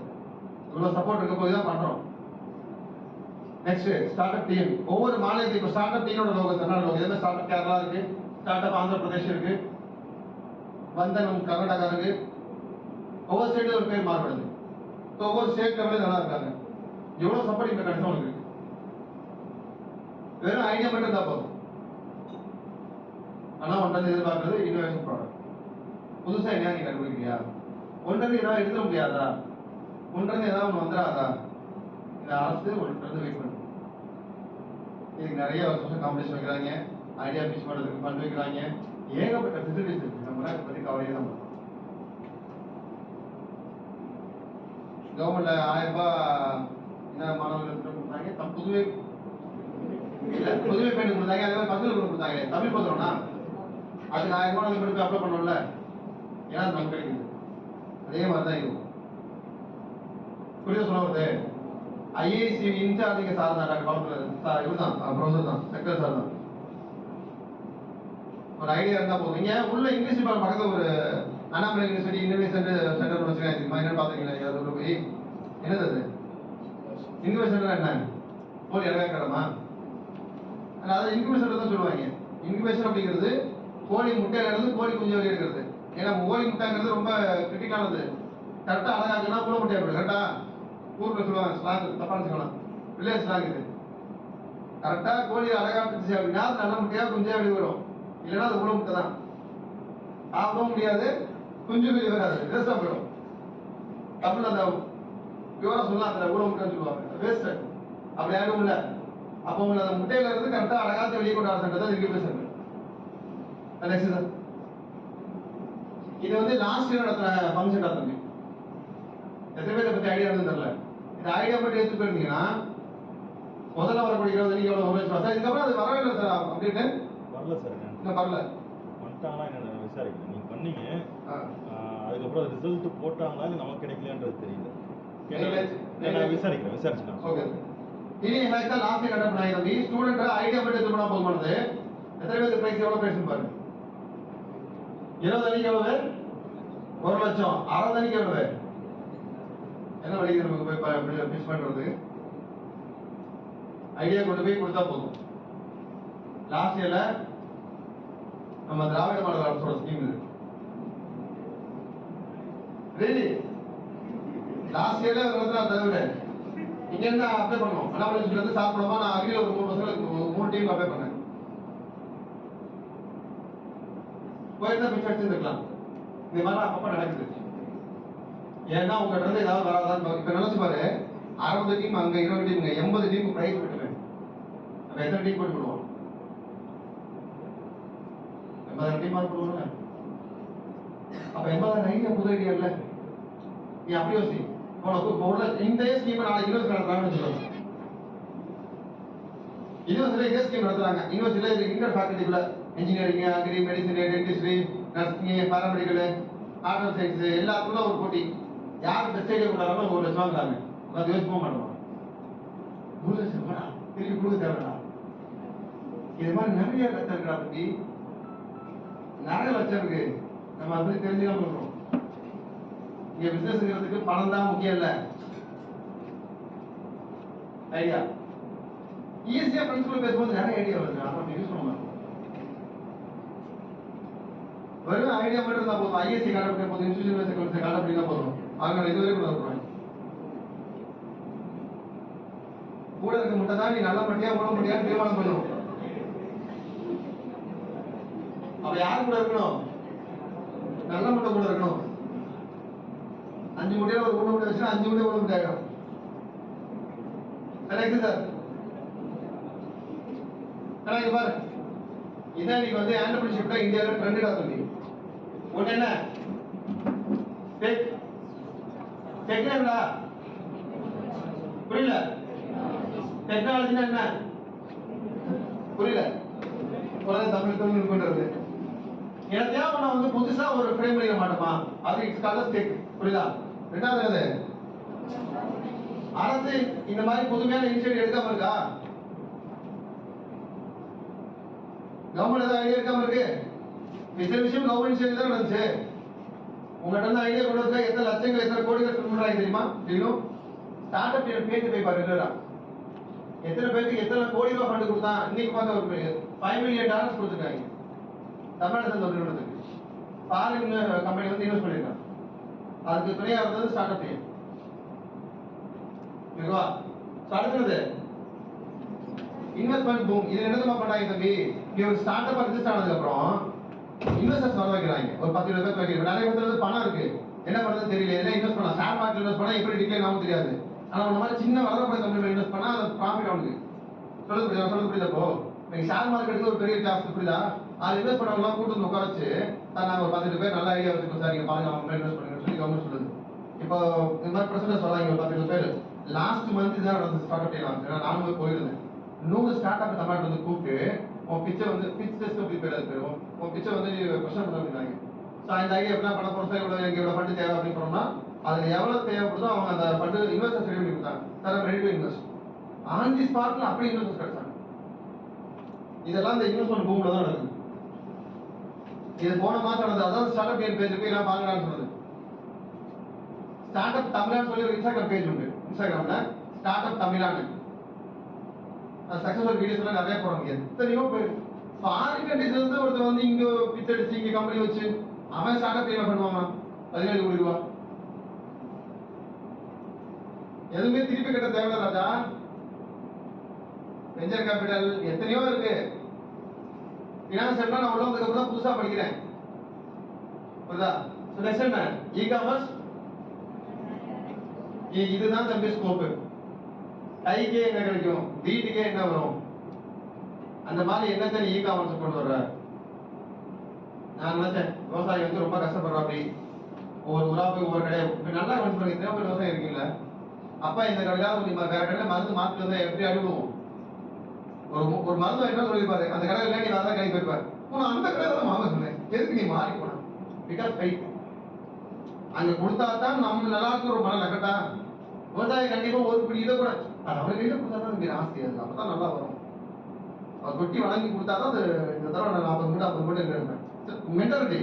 இவ்வளவு சப்போர்ட் இருக்க போய் தான் பண்றோம். Next start up team. ஒவ்வொரு மாநிலத்துக்கு இப்போ ஸ்டார்ட் அப் டீமோட லோகோ தமிழ்நாடு லோகோ. இதே ஸ்டார்ட் அப் கேரளா இருக்கு, ஸ்டார்ட் அப் ஆந்திர பிரதேஷ் இருக்கு, வந்தனம் கர்நாடகா இருக்கு. ஒவ்வொரு ஸ்டேட்ல ஒரு பேர் மாறுபடுது. ஒவ்வொரு ஸ்டேட் லெவலில் நல்லா இருக்காங்க. எவ்வளவு சப்போர்ட் இப்ப கிடைச்சா உங்களுக்கு வெறும் ஐடியா மட்டும் தான் போதும். ஆனா ஒன்றது எதிர்பார்க்கறது இன்னோவேஷன் ப்ராடக்ட். புதுசா என்ன நீ கண்டுபிடிக்கிறியா? ஒன்றது ஏதாவது எடுத்துட முடியாதா? ஒன்றது ஏதாவது ஒன்று வந்துடாதா? இந்த அரசு ஒன்றது வெயிட் பண்ணும். இதுக்கு நிறைய வருஷம் காம்படிஷன் வைக்கிறாங்க, ஐடியா பிச் பண்ணுறதுக்கு ஃபண்ட் வைக்கிறாங்க, ஏகப்பட்ட ஃபெசிலிட்டிஸ் இருக்கு. நம்ம இதை பற்றி கவலையே தான் பண்ணுறோம். கவர்மெண்ட்ல 1000 ரூபாய் என்ன மாணவர்களுக்கு கொடுத்தாங்க. புதுவை பெண் கொடுத்தாங்க. அதே மாதிரி பசங்களுக்கு கொடுத்தாங்க. தமிழ் பத்திரம்னா அதுக்கு 1000 ரூபாய் போய் அப்ளை பண்ணோம்ல. ஏன்னா அது நமக்கு கிடைக்குது. அதே மாதிரி தான் இருக்கும். புரியுது சொல்ல வருது? ஐஏசி இன்சார்ஜிங்க சார் தான், டாக்டர் பாலத்துல இவர் தான், ப்ரொஃபசர் தான், செக்டர் சார் தான். ஒரு ஐடியா இருந்தா போதும். நீங்க உள்ள இங்கிலீஷ் டிபார்ட்மெண்ட் பக்கத்துல ஒரு அண்ணாமலை யூனிவர்சிட்டி இன்னோவேஷன் சென்டர் வச்சுருக்காங்க. என்னன்னு பாத்தீங்களா? அது போய் என்னது அது இன்குபேஷன் சென்டர் என்ன? போலி இறக்காரமா? அதாவது இன்குபேஷன் சென்டர் தான் சொல்லுவாங்க. இன்குபேஷன் அப்படிங்கிறது கோழி முட்டையில இருந்து கோழி குஞ்சு வரை எடுக்கிறது. ஏன்னா கோழி முட்டைங்கிறது ரொம்ப கிரிட்டிக்கலானது. கரெக்டா அழகாக்குன்னா கூட முட்டையா போயிடும். கரெக்டா ஊருக்குள்ள சொல்லுவாங்க, ஸ்லாங் தப்பான சொல்லலாம், வில்லேஜ் ஸ்லாங் இது. கரெக்டா கோழி அழகாட்டுச்சு அப்படின்னா அது நல்ல முட்டையா குஞ்சா வெளியே வரும். இல்லைன்னா அது உள்ள முட்டை தான். சாப்பிடவும் முடியாது, குஞ்சு வெளியே வராது, வேஸ்டா போயிடும். தமிழ் அந்த பியூரா சொல்லலாம், அந்த ஊழ முட்டைன்னு சொல்லுவாங்க, வேஸ்ட். அப்படி யாரும் இல்லை. அப்போ உங்களை அந்த முட்டையில இருந்து கரெக்டா அழகாத்து வெளியே கொண்டு வர சென்டர் தான் இன்குபேஷன். நெக்ஸ்ட் சார், இது வந்து லாஸ்ட் இயர் நடத்தின ஃபங்க்ஷன் தான் தம்பி. எத்தனை பேரை பத்தி ஐடியா இருந்து தெரியல. இந்த ஐடியா பற்றி எடுத்து போயிருந்தீங்கன்னா முதல்ல வரக்கூடிய 20 அன்னைக்கு எவ்வளவு 1 லட்சம் சார். இதுக்கப்புறம் அது வரவே இல்லை சார். அப்படின்னு வரல சார். இன்னும் வரல. வந்துட்டாங்களா என்ன விசாரிக்கிறேன். நீங்க பண்ணீங்க, அதுக்கப்புறம் ரிசல்ட் போட்டாங்களா நமக்கு கிடைக்கலன்றது தெரியல. நான் விசாரிக்கிறேன், விசாரிச்சுட்டேன். ஓகே. இனி எனக்கு தான் லாஸ்ட் கண்டக்ட் பண்ணாங்க தம்பி. ஸ்டூடெண்ட் ஐடியா பற்றி எடுத்து போனா போதுமானது. எத்தனை பேருக்கு பிரைஸ் எவ்வளவு பிரைஸ் பாருங்க. 20 அன்னைக்கு எவ்வளவு? 1 லட்சம். 60 அன்னைக்கு எவ்வளவு? என்ன வழிக்கு நமக்கு போய் மிஸ் பண்றது? ஐடியா கொண்டு போய் கொடுத்தா போதும். லாஸ்ட் இயர்ல நம்ம திராவிட மாடல் அரசோட ஸ்கீம் இது. ரெடி லாஸ்ட் இயர்ல தவிர இங்க இருந்து அப்ளை பண்ணோம். அண்ணாமலை இருந்து சாப்பிடமா நான் அகில ஒரு 3 பசங்களுக்கு 3 டீம் அப்ளை பண்ணேன். போயிருந்தா பிக்ஸ் அடிச்சிருக்கலாம். இந்த மாதிரி அப்பப்ப நடக்குது. ஏன்னா உங்ககிட்ட இருந்து ஏதாவது வராதான். இப்ப நினைச்சு பாரு, 60 டீம் அங்க 20 டீம் 80 டீம் பிரைஸ் விட்டுருவேன். நம்ம எத்தனை டீம் போட்டு போடுவோம்? 80 டீம் மாதிரி போடுவோம்ல. அப்ப 80 ஐடியா புது ஐடியா இல்ல. நீ அப்படி யோசி. உனக்கு இந்த ஸ்கீம் நாளைக்கு யூனிவர்சிட்டி நடத்துறாங்கன்னு வச்சுக்கோங்க. யூனிவர்சிட்டியில இதே ஸ்கீம் நடத்துறாங்க. யூனிவர்சிட்டியில இன்டர் ஃபேக்கல்டிக்குள்ள engineering, agri, medicine, dentistry, nursing, paramedical, arts and science எல்லாத்துக்குள்ள ஒரு போட்டி. யார் பெஸ்ட் ஐடியா கொடுத்தாலும் 1 லட்சம் வாங்குறாங்க. அது யோசிக்க மாட்டோம். 1 லட்சம் ரூபா திருப்பி கொடுக்க தேவைடா. இது மாதிரி நிறைய லட்சம் இருக்கா பத்தி, நிறைய லட்சம் இருக்கு. நம்ம அதை பத்தி தெரிஞ்சுக்காம இருக்கோம். இங்க பிசினஸ்ங்கிறதுக்கு பணம் தான் முக்கியம் இல்ல, ஐடியா. ஈஸியா பிரின்சிபல் பேசும்போது நிறைய ஐடியா வருது. அப்புறம் யூஸ் பண்ண மாட்டோம். வெறும் ஐடியா மட்டும் இருந்தா போதும். ஐஎஸ்சி கார்டு பண்ண போதும், இன்ஸ்டிடியூஷன் கார்டு பண்ணினா போதும். அவங்க இதுவரைக்கும் வருவாங்க. கூட இருக்க முட்டை தான் நீ நல்ல மட்டியா உணவு மட்டியா தீர்மானம் பண்ணும். அப்ப யாரு கூட இருக்கணும்? நல்ல முட்டை கூட இருக்கணும். 5 முட்டையில ஒரு உணவு முட்டை வச்சுன்னா 5 முட்டை உணவு முட்டை ஆகிடும். சார் இங்க பாரு, இதான் இன்னைக்கு வந்து ஆண்டர்பிரினர்ஷிப்ல இந்தியாவில் ட்ரெண்டடா சொல்லி ஒண்ணு என்ன டெக்னாலஜிடா புரியல. டெக்னாலஜினா என்ன புரியல. தமிழ் தொழில் பண்றது எனக்கு தேவை. நான் வந்து புதுசா ஒரு ஃப்ரேம் பண்ணிக்க மாட்டோமா, அது இட்ஸ் கால்ட் டெக். புரியுதா? ரெண்டாவது அரசு இந்த மாதிரி புதுமையான இனிஷியேட்டிவ் எடுக்காம இருக்கா? கவர்மெண்ட் ஏதாவது ஐடியா இருக்காம இருக்கு? இந்த விஷயம் கவர்மெண்ட் இனிஷியேட்டிவ் தான் நடந்துச்சு. உங்கள்கிட்ட இருந்து ஐடியா கொண்டு வந்தா எத்தனை லட்சங்கள் எத்தனை கோடிகள் ஸ்பெண்ட் பண்றாங்க தெரியுமா? தெரியும். ஸ்டார்ட் அப் பேஜ் போய் பாரு, எத்தனை பேருக்கு எத்தனை கோடி ரூபாய் ஃபண்ட் கொடுத்தான். இன்னைக்கு பார்த்த ஒரு $5 மில்லியன் கொடுத்துருக்காங்க தமிழ்நாடு ஒரு நிறுவனத்துக்கு. ஃபாரின் கம்பெனி வந்து இன்வெஸ்ட் பண்ணிருக்காங்க. அதுக்கு துணையா இருந்தது ஸ்டார்ட் அப் பேஜ். ஓகேவா? அடுத்தது இன்வெஸ்ட்மெண்ட் பூம். இது என்னமா பண்றாங்க தம்பி? நீ ஒரு ஸ்டார்ட் அப் ரெஜிஸ்டர் ஆனதுக்கு அப்புறம் இன்வெஸ்டர்ஸ் வர வைக்கிறாங்க. ஒரு 10 பேர் வைக்கிறாங்க. நிறைய பேருக்கு பணம் இருக்கு, என்ன பண்றது தெரியல. எல்லாம் இன்வெஸ்ட் பண்ணலாம். ஷேர் மார்க்கெட் இன்வெஸ்ட் பண்ணா எப்படி டிக்ளைன் ஆகும் தெரியாது. ஆனா அந்த மாதிரி சின்ன வளரக்கூடிய கம்பெனில இன்வெஸ்ட் பண்ணா அது ப்ராஃபிட் அவனுக்கு. சொல்ல புரியுதப்போ? நீங்க ஷேர் மார்க்கெட்டுக்கு ஒரு பெரிய டாஸ்க் புரியுதா? அது இன்வெஸ்ட் பண்ணவங்களாம் கூட்டு உட்கார வச்சு சார் நாங்க ஒரு 10 பேர் நல்ல ஐடியா வச்சுக்கோம் சார், நீங்க பாருங்க அவங்க இன்வெஸ்ட் பண்ணுங்க சொல்லி கவர்மெண்ட் சொல்லுது. இப்போ இந்த மாதிரி பிரச்சனை சொல்றாங்க. ஒரு 10 பேர் லாஸ்ட் மந்த் தான் நடந்த ஸ்டார்ட் அப் டேலாம். ஏன்னா நானும் போய் போயிருந்தேன். 100 ஸ்டார்ட் அப் தமிழ்நாட்டில் வந்து கூப்பிட்டு உன் பிச்சை வந்து பிச் டெஸ்ட் அப்படி பேர் அது பேரும் உன் பிச்சை வந்து கொஸ்டின் பண்ண அப்படின்னாங்க. இந்த ஐடியா எப்படிலாம் பண்ண போறோம் சார், இவ்வளவு எனக்கு இவ்வளவு ஃபண்ட் தேவை அப்படின்னு சொன்னோம்னா அதுல எவ்வளவு தேவைப்படுதோ அவங்க அந்த ஃபண்ட் இன்வெஸ்டர்ஸ் ரெடி பண்ணி கொடுத்தாங்க. Sir ready to invest on the ஸ்பாட்ல அப்படி இன்வெஸ்டர்ஸ் கிடைச்சாங்க. இதெல்லாம் இந்த இன்வெஸ்ட்மெண்ட் பூம்ல தான் நடக்குது. இது போன மாசம் நடந்தது. அதாவது ஸ்டார்ட் அப் பேஜ் போய் நான் பாருங்கன்னு சொன்னது. ஸ்டார்ட் அப் தமிழ்னு சொல்லி ஒரு இன்ஸ்டாகிராம் பேஜ் உண்டு. இன்ஸ்டாகிராம்ல ஸ்டார்ட் அப் தமிழ்னு சக்சஸ்ஃபுல் வீடியோஸ் எல்லாம் நிறைய போறாங்க. எத்தனையோ பேர் ஃபாரின் கண்ட்ரீஸ்ல இருந்து ஒருத்தர் வந்து இங்க பிச்சை அடிச்சு இங்க கம்பெனி வச்சு அவன் ஸ்டார்ட் அப் என்ன பண்ணுவாங்க 17 கோடி ரூபாய். எதுவுமே திருப்பி கட்ட தேவையில்ல ராஜா. வெஞ்சர் கேபிட்டல் எத்தனையோ இருக்கு. ஃபினான்ஸ் எல்லாம் நான் உள்ள வந்ததுக்கு அப்புறம் புதுசா படிக்கிறேன். புரியுதா? சோ நெக்ஸ்ட் என்ன? இ-காமர்ஸ். இதுதான் தம்பி ஸ்கோப். கைக்கே என்ன கிடைக்கும், வீட்டுக்கே என்ன வரும், அந்த மாதிரி என்ன தனி இ-காமர்ஸ் கொண்டு வர்ற. நான் நினைச்சேன் விவசாயி வந்து ரொம்ப கஷ்டப்படுறா. அப்படி ஒவ்வொரு ஊரா போய் ஒவ்வொரு கடையை நல்லா கவனிச்சு எத்தனை பேர் விவசாயம் இருக்கீங்களா? அப்பா இந்த கடையில வேற கடையில மருந்து மாற்றி வந்தா எப்படி அழுவோம். ஒரு மருந்து என்ன சொல்லியிருப்பாரு, அந்த கடையில நீ வேற கடைக்கு போயிருப்பாரு. அந்த கடையில தான் வாங்க சொன்னேன். எதுக்கு நீ மாறி போன? பிகாஸ் ஃபைட் அங்க கொடுத்தா தான் நம்ம நல்லா இருக்க ஒரு மன நகட்டா. விவசாயம் கண்டிப்பா ஒரு பிடி இதை கூட அவர் கையில கொடுத்தா தான் இங்க ஆஸ்தி. அது அப்பதான் நல்லா வரும். அவர் கொட்டி வழங்கி கொடுத்தாதான் அது இந்த தடவை 40 மூட்டை 50 மூட்டை இருப்பேன். மென்டாலிட்டி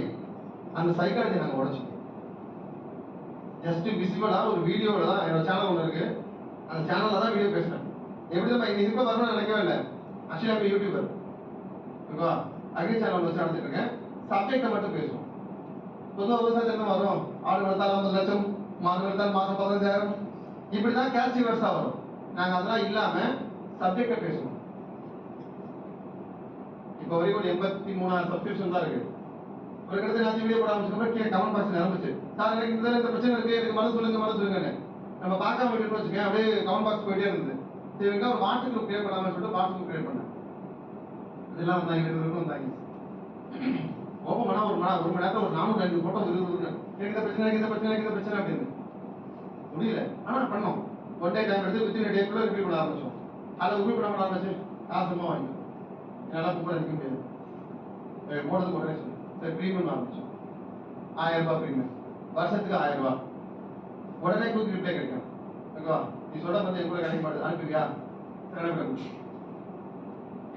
அந்த சைக்காலஜி நாங்க உடைச்சோம். ஜஸ்ட் விசிபிளா ஒரு வீடியோல தான் என்னோட சேனல் ஒன்று இருக்கு. அந்த சேனல்ல தான் வீடியோ பேசுறேன். எப்படி தான் இதுக்கு வரணும்னு நினைக்கவே இல்லை. ஆக்சுவலி அப்ப யூடியூபர் ஓகேவா, அக்ரி சேனல் வச்சு நடந்துட்டு இருக்கேன். சப்ஜெக்டை மட்டும் பேசுவோம். பொதுவாக விவசாயத்துல வரும் ஆடு வளர்த்தால் 50 லட்சம், மாடு வளர்த்தால் மாதம் 15,000, இப்படிதான் கேட்சி வேர்ஸா வரும். நாங்க அதெல்லாம் இல்லாம சப்ஜெக்டை பேசுவோம். இப்போ வரைக்கும் ஒரு 83,000 சப்ஸ்கிரிப்ஷன் தான் இருக்கு. ஒரு கிட்டத்தட்ட 5 வீடியோ போட ஆரம்பிச்சோம்னா கீழே கமெண்ட் பாக்ஸ் நிரம்பிச்சு, சார் எனக்கு இந்த பிரச்சனை இருக்கு, எனக்கு மனசு சொல்லுங்க. நம்ம பார்க்காம விட்டு வச்சுக்கேன். அப்படியே கமெண்ட் பாக்ஸ் போயிட்டே இருந்தது. சரி ஒரு வாட்ஸ்அப் குரூப் கிரியேட் பண்ணலாம்னு சொல்லிட்டு வாட்ஸ்அப் குரூப் கிரியேட் பண்ணேன். இதெல்லாம் வந்தாங்க 20 வந்தாங்க. ஓப்பன் பண்ணா ஒரு மணி நேரத்தில் ஒரு 450 போட்டோ எனக்கு இந்த பிரச்சனை அப்படின்னு முடியல. ஆனா பண்ணோம். ஒன் டே டைம் எடுத்து வித்தின் டேக்குள்ள ரிவ்யூ பண்ண ஆரம்பிச்சோம். அதை ரிவ்யூ பண்ண ஆரம்பிச்சு காசுமா வாங்கி என்னால் புக் நிற்க முடியாது. போடுறதுக்கு உடனே சொல்லி சரி ப்ரீமியம் ஆரம்பிச்சோம். 1000 ரூபாய் ப்ரீமியம், வருஷத்துக்கு 1000 ரூபாய். உடனே குயிக் ரிப்ளை கிடைக்கும். ஓகேவா, நீ சொல்ல வந்து எங்க கூட கிடைக்க மாட்டேது, அனுப்புவியா? எங்க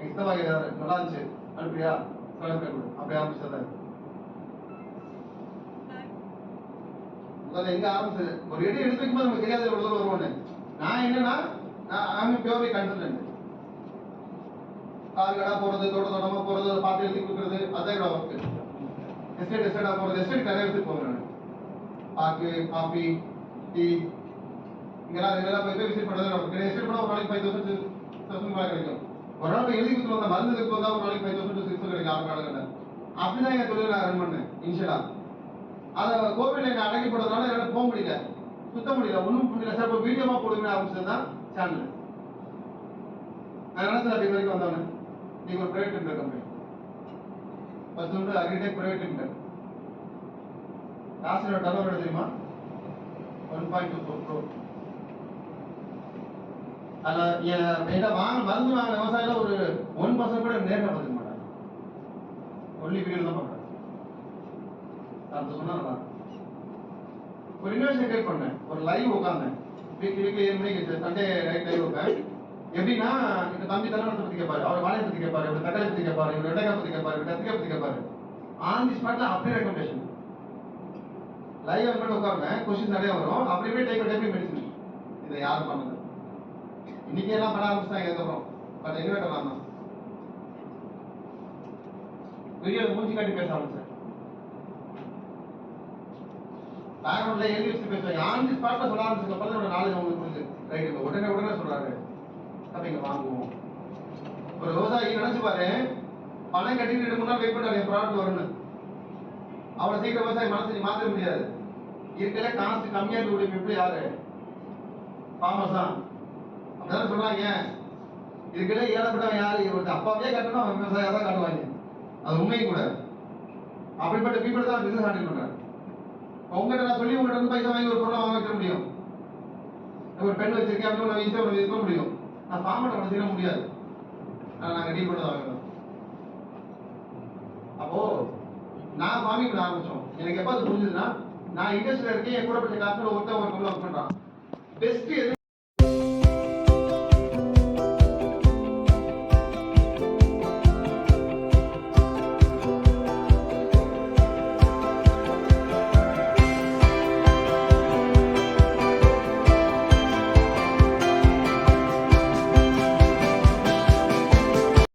சித்தவா கேட்காரு, நல்லா இருந்துச்சு, அனுப்புறியா? அப்படி ஆரம்பிச்சது. முதல்ல எங்க ஆரம்பிச்சது ஒரு இடம் எடுத்து வைக்கும்போது நமக்கு தெரியாது எவ்வளவு தூரம் வருவோன்னு. நான் என்னன்னா பியூர்லி கன்சல்டன்ட். கார் கடா போறது, தோட்டமா போறது, பார்த்து எழுதி கொடுக்கறது, அதான் என்னோட ஒர்க். எஸ்டேட்டா போறது, எஸ்டேட் நிறைய எடுத்துட்டு போவேன் நான். பாக்கு, காஃபி, டீ இங்கெல்லாம் ரெகுலரா போய் விசிட் பண்றது நமக்கு. எஸ்டேட் போனா ஒரு நாளைக்கு 5,000 மேல கிடைக்கும். ஒரு நாளைக்கு எழுதி கொடுத்து வந்தா மருந்து எடுத்து வந்தா ஒரு நாளைக்கு 5,000 to 6,000 கிடைக்கும். 6 நாளுக்கு அப்படிதான் என் தொழில் நான் ரன் பண்ணேன் இனிஷியலா. அதை கோவிட்ல என்ன அடங்கி போடுறதுனால என்னால போக முடியல, சுத்த முடியல, ஒன்றும் முடியல. சார் இப்போ வீடியோமா போடுங்க ஆரம்பிச்சதுதான் சேனல். நான் நினைச்சேன் அப்படி வரைக்கும் வந்தவனே நீங்க ஒரு பிரைவேட் லிமிடெட் கம்பெனி ஃபர்ஸ்ட் வந்து agritech private limited. Last turn over தெரியுமா? 1.24 crore. அதில் மருந்து வாங்க விவசாயில ஒரு 1% கூட நேரில் பார்த்துக்க மாட்டாங்க. ஒன்லி வீடியோ தான் பார்க்குறாங்க. அது சொன்னா ஒரு இன்வெஸ்ட் கிரியேட் பண்ணேன். ஒரு லைவ் உட்காந்தேன். வீக்லி 7 மணிக்கு சண்டே நைட் லைவ் வைப்பேன். எப்படின்னா இந்த தம்பி தலைவரத்தை பத்தி கேட்பாரு, அவர் வாழையை பத்தி கேட்பாரு, இவர் தக்காளி பத்தி கேட்பாரு, இவர் வெண்டைக்காய் பத்தி கேட்பாரு, இவர் கத்திரிக்காய் பத்தி கேட்பாரு. ஆன் தி ஸ்பாட்ல அப்படியே ரெக்கமெண்டேஷன் லைவ் மட்டும் உட்காருங்க. கொஸ்டின் நிறைய வரும். அப்படியே டைப் மெடிசன். இதை யாரும் பண்ணது இன்னைக்கு எல்லாம் பண்ண ஆரம்பிச்சாங்க. அதுக்கப்புறம் பட் எங்க தான் வீடியோல மூஞ்சி காட்டி பேச ஆரம்பிச்சேன். பேக்ரவுண்ட்ல எழுதி வச்சு பேசுவாங்க. ஆன் தி ஸ்பாட்ல சொல்ல ஆரம்பிச்சதுக்கு அப்புறம் என்னோட நாலேஜ் உங்களுக்கு புரிஞ்சு ரைட் உடனே சொல்றாரு அப்ப இங்க வாங்குவோம். ஒரு விவசாயி நினைச்சு பாரு, பணம் கட்டிட்டு 2 நாள் வெயிட் பண்ணாரு என் ப்ராடக்ட் வரும்னு. அவ்வளவு சீக்கிரம் விவசாயி மனசு மாற்ற முடியாது. இருக்கல காஸ்ட் கம்மியா இருக்கக்கூடிய பீப்புள் யாரு? ஃபார்மர்ஸ் தான். அப்படிதான் சொல்றாங்க. இருக்கல ஏழப்பட்டவன் யாரு? இவருக்கு அப்பாவே கட்டணும், அவன் விவசாயியா தான் காட்டுவாங்க. அது உண்மையும் கூட. அப்படிப்பட்ட பீப்புள் தான் பிசினஸ் ஹேண்டில் பண்றாங்க. உங்ககிட்ட நான் சொல்லி உங்ககிட்ட வந்து பைசா வாங்கி ஒரு பொருளை வாங்க வைக்க முடியும். ஒரு பெண் வச்சிருக்கேன் அப்படின்னு ஈஸியாக இருக்க முடியும். நான் ஃபார்மேட்டை வச்சுக்க முடியாது. நாங்கள் டீல் பண்ண வாங்கணும். அப்போ நான் ஃபார்மிங் பண்ண ஆரம்பிச்சோம். எனக்கு எப்போ அது புரிஞ்சுதுன்னா, நான் இண்டஸ்ட்ரியில் இருக்கேன், என் கூட படிச்ச கிளாஸ்ல ஒருத்தன் ஒரு கம்பெனியில் ஒர்க் பண்றான். பெஸ்ட் எது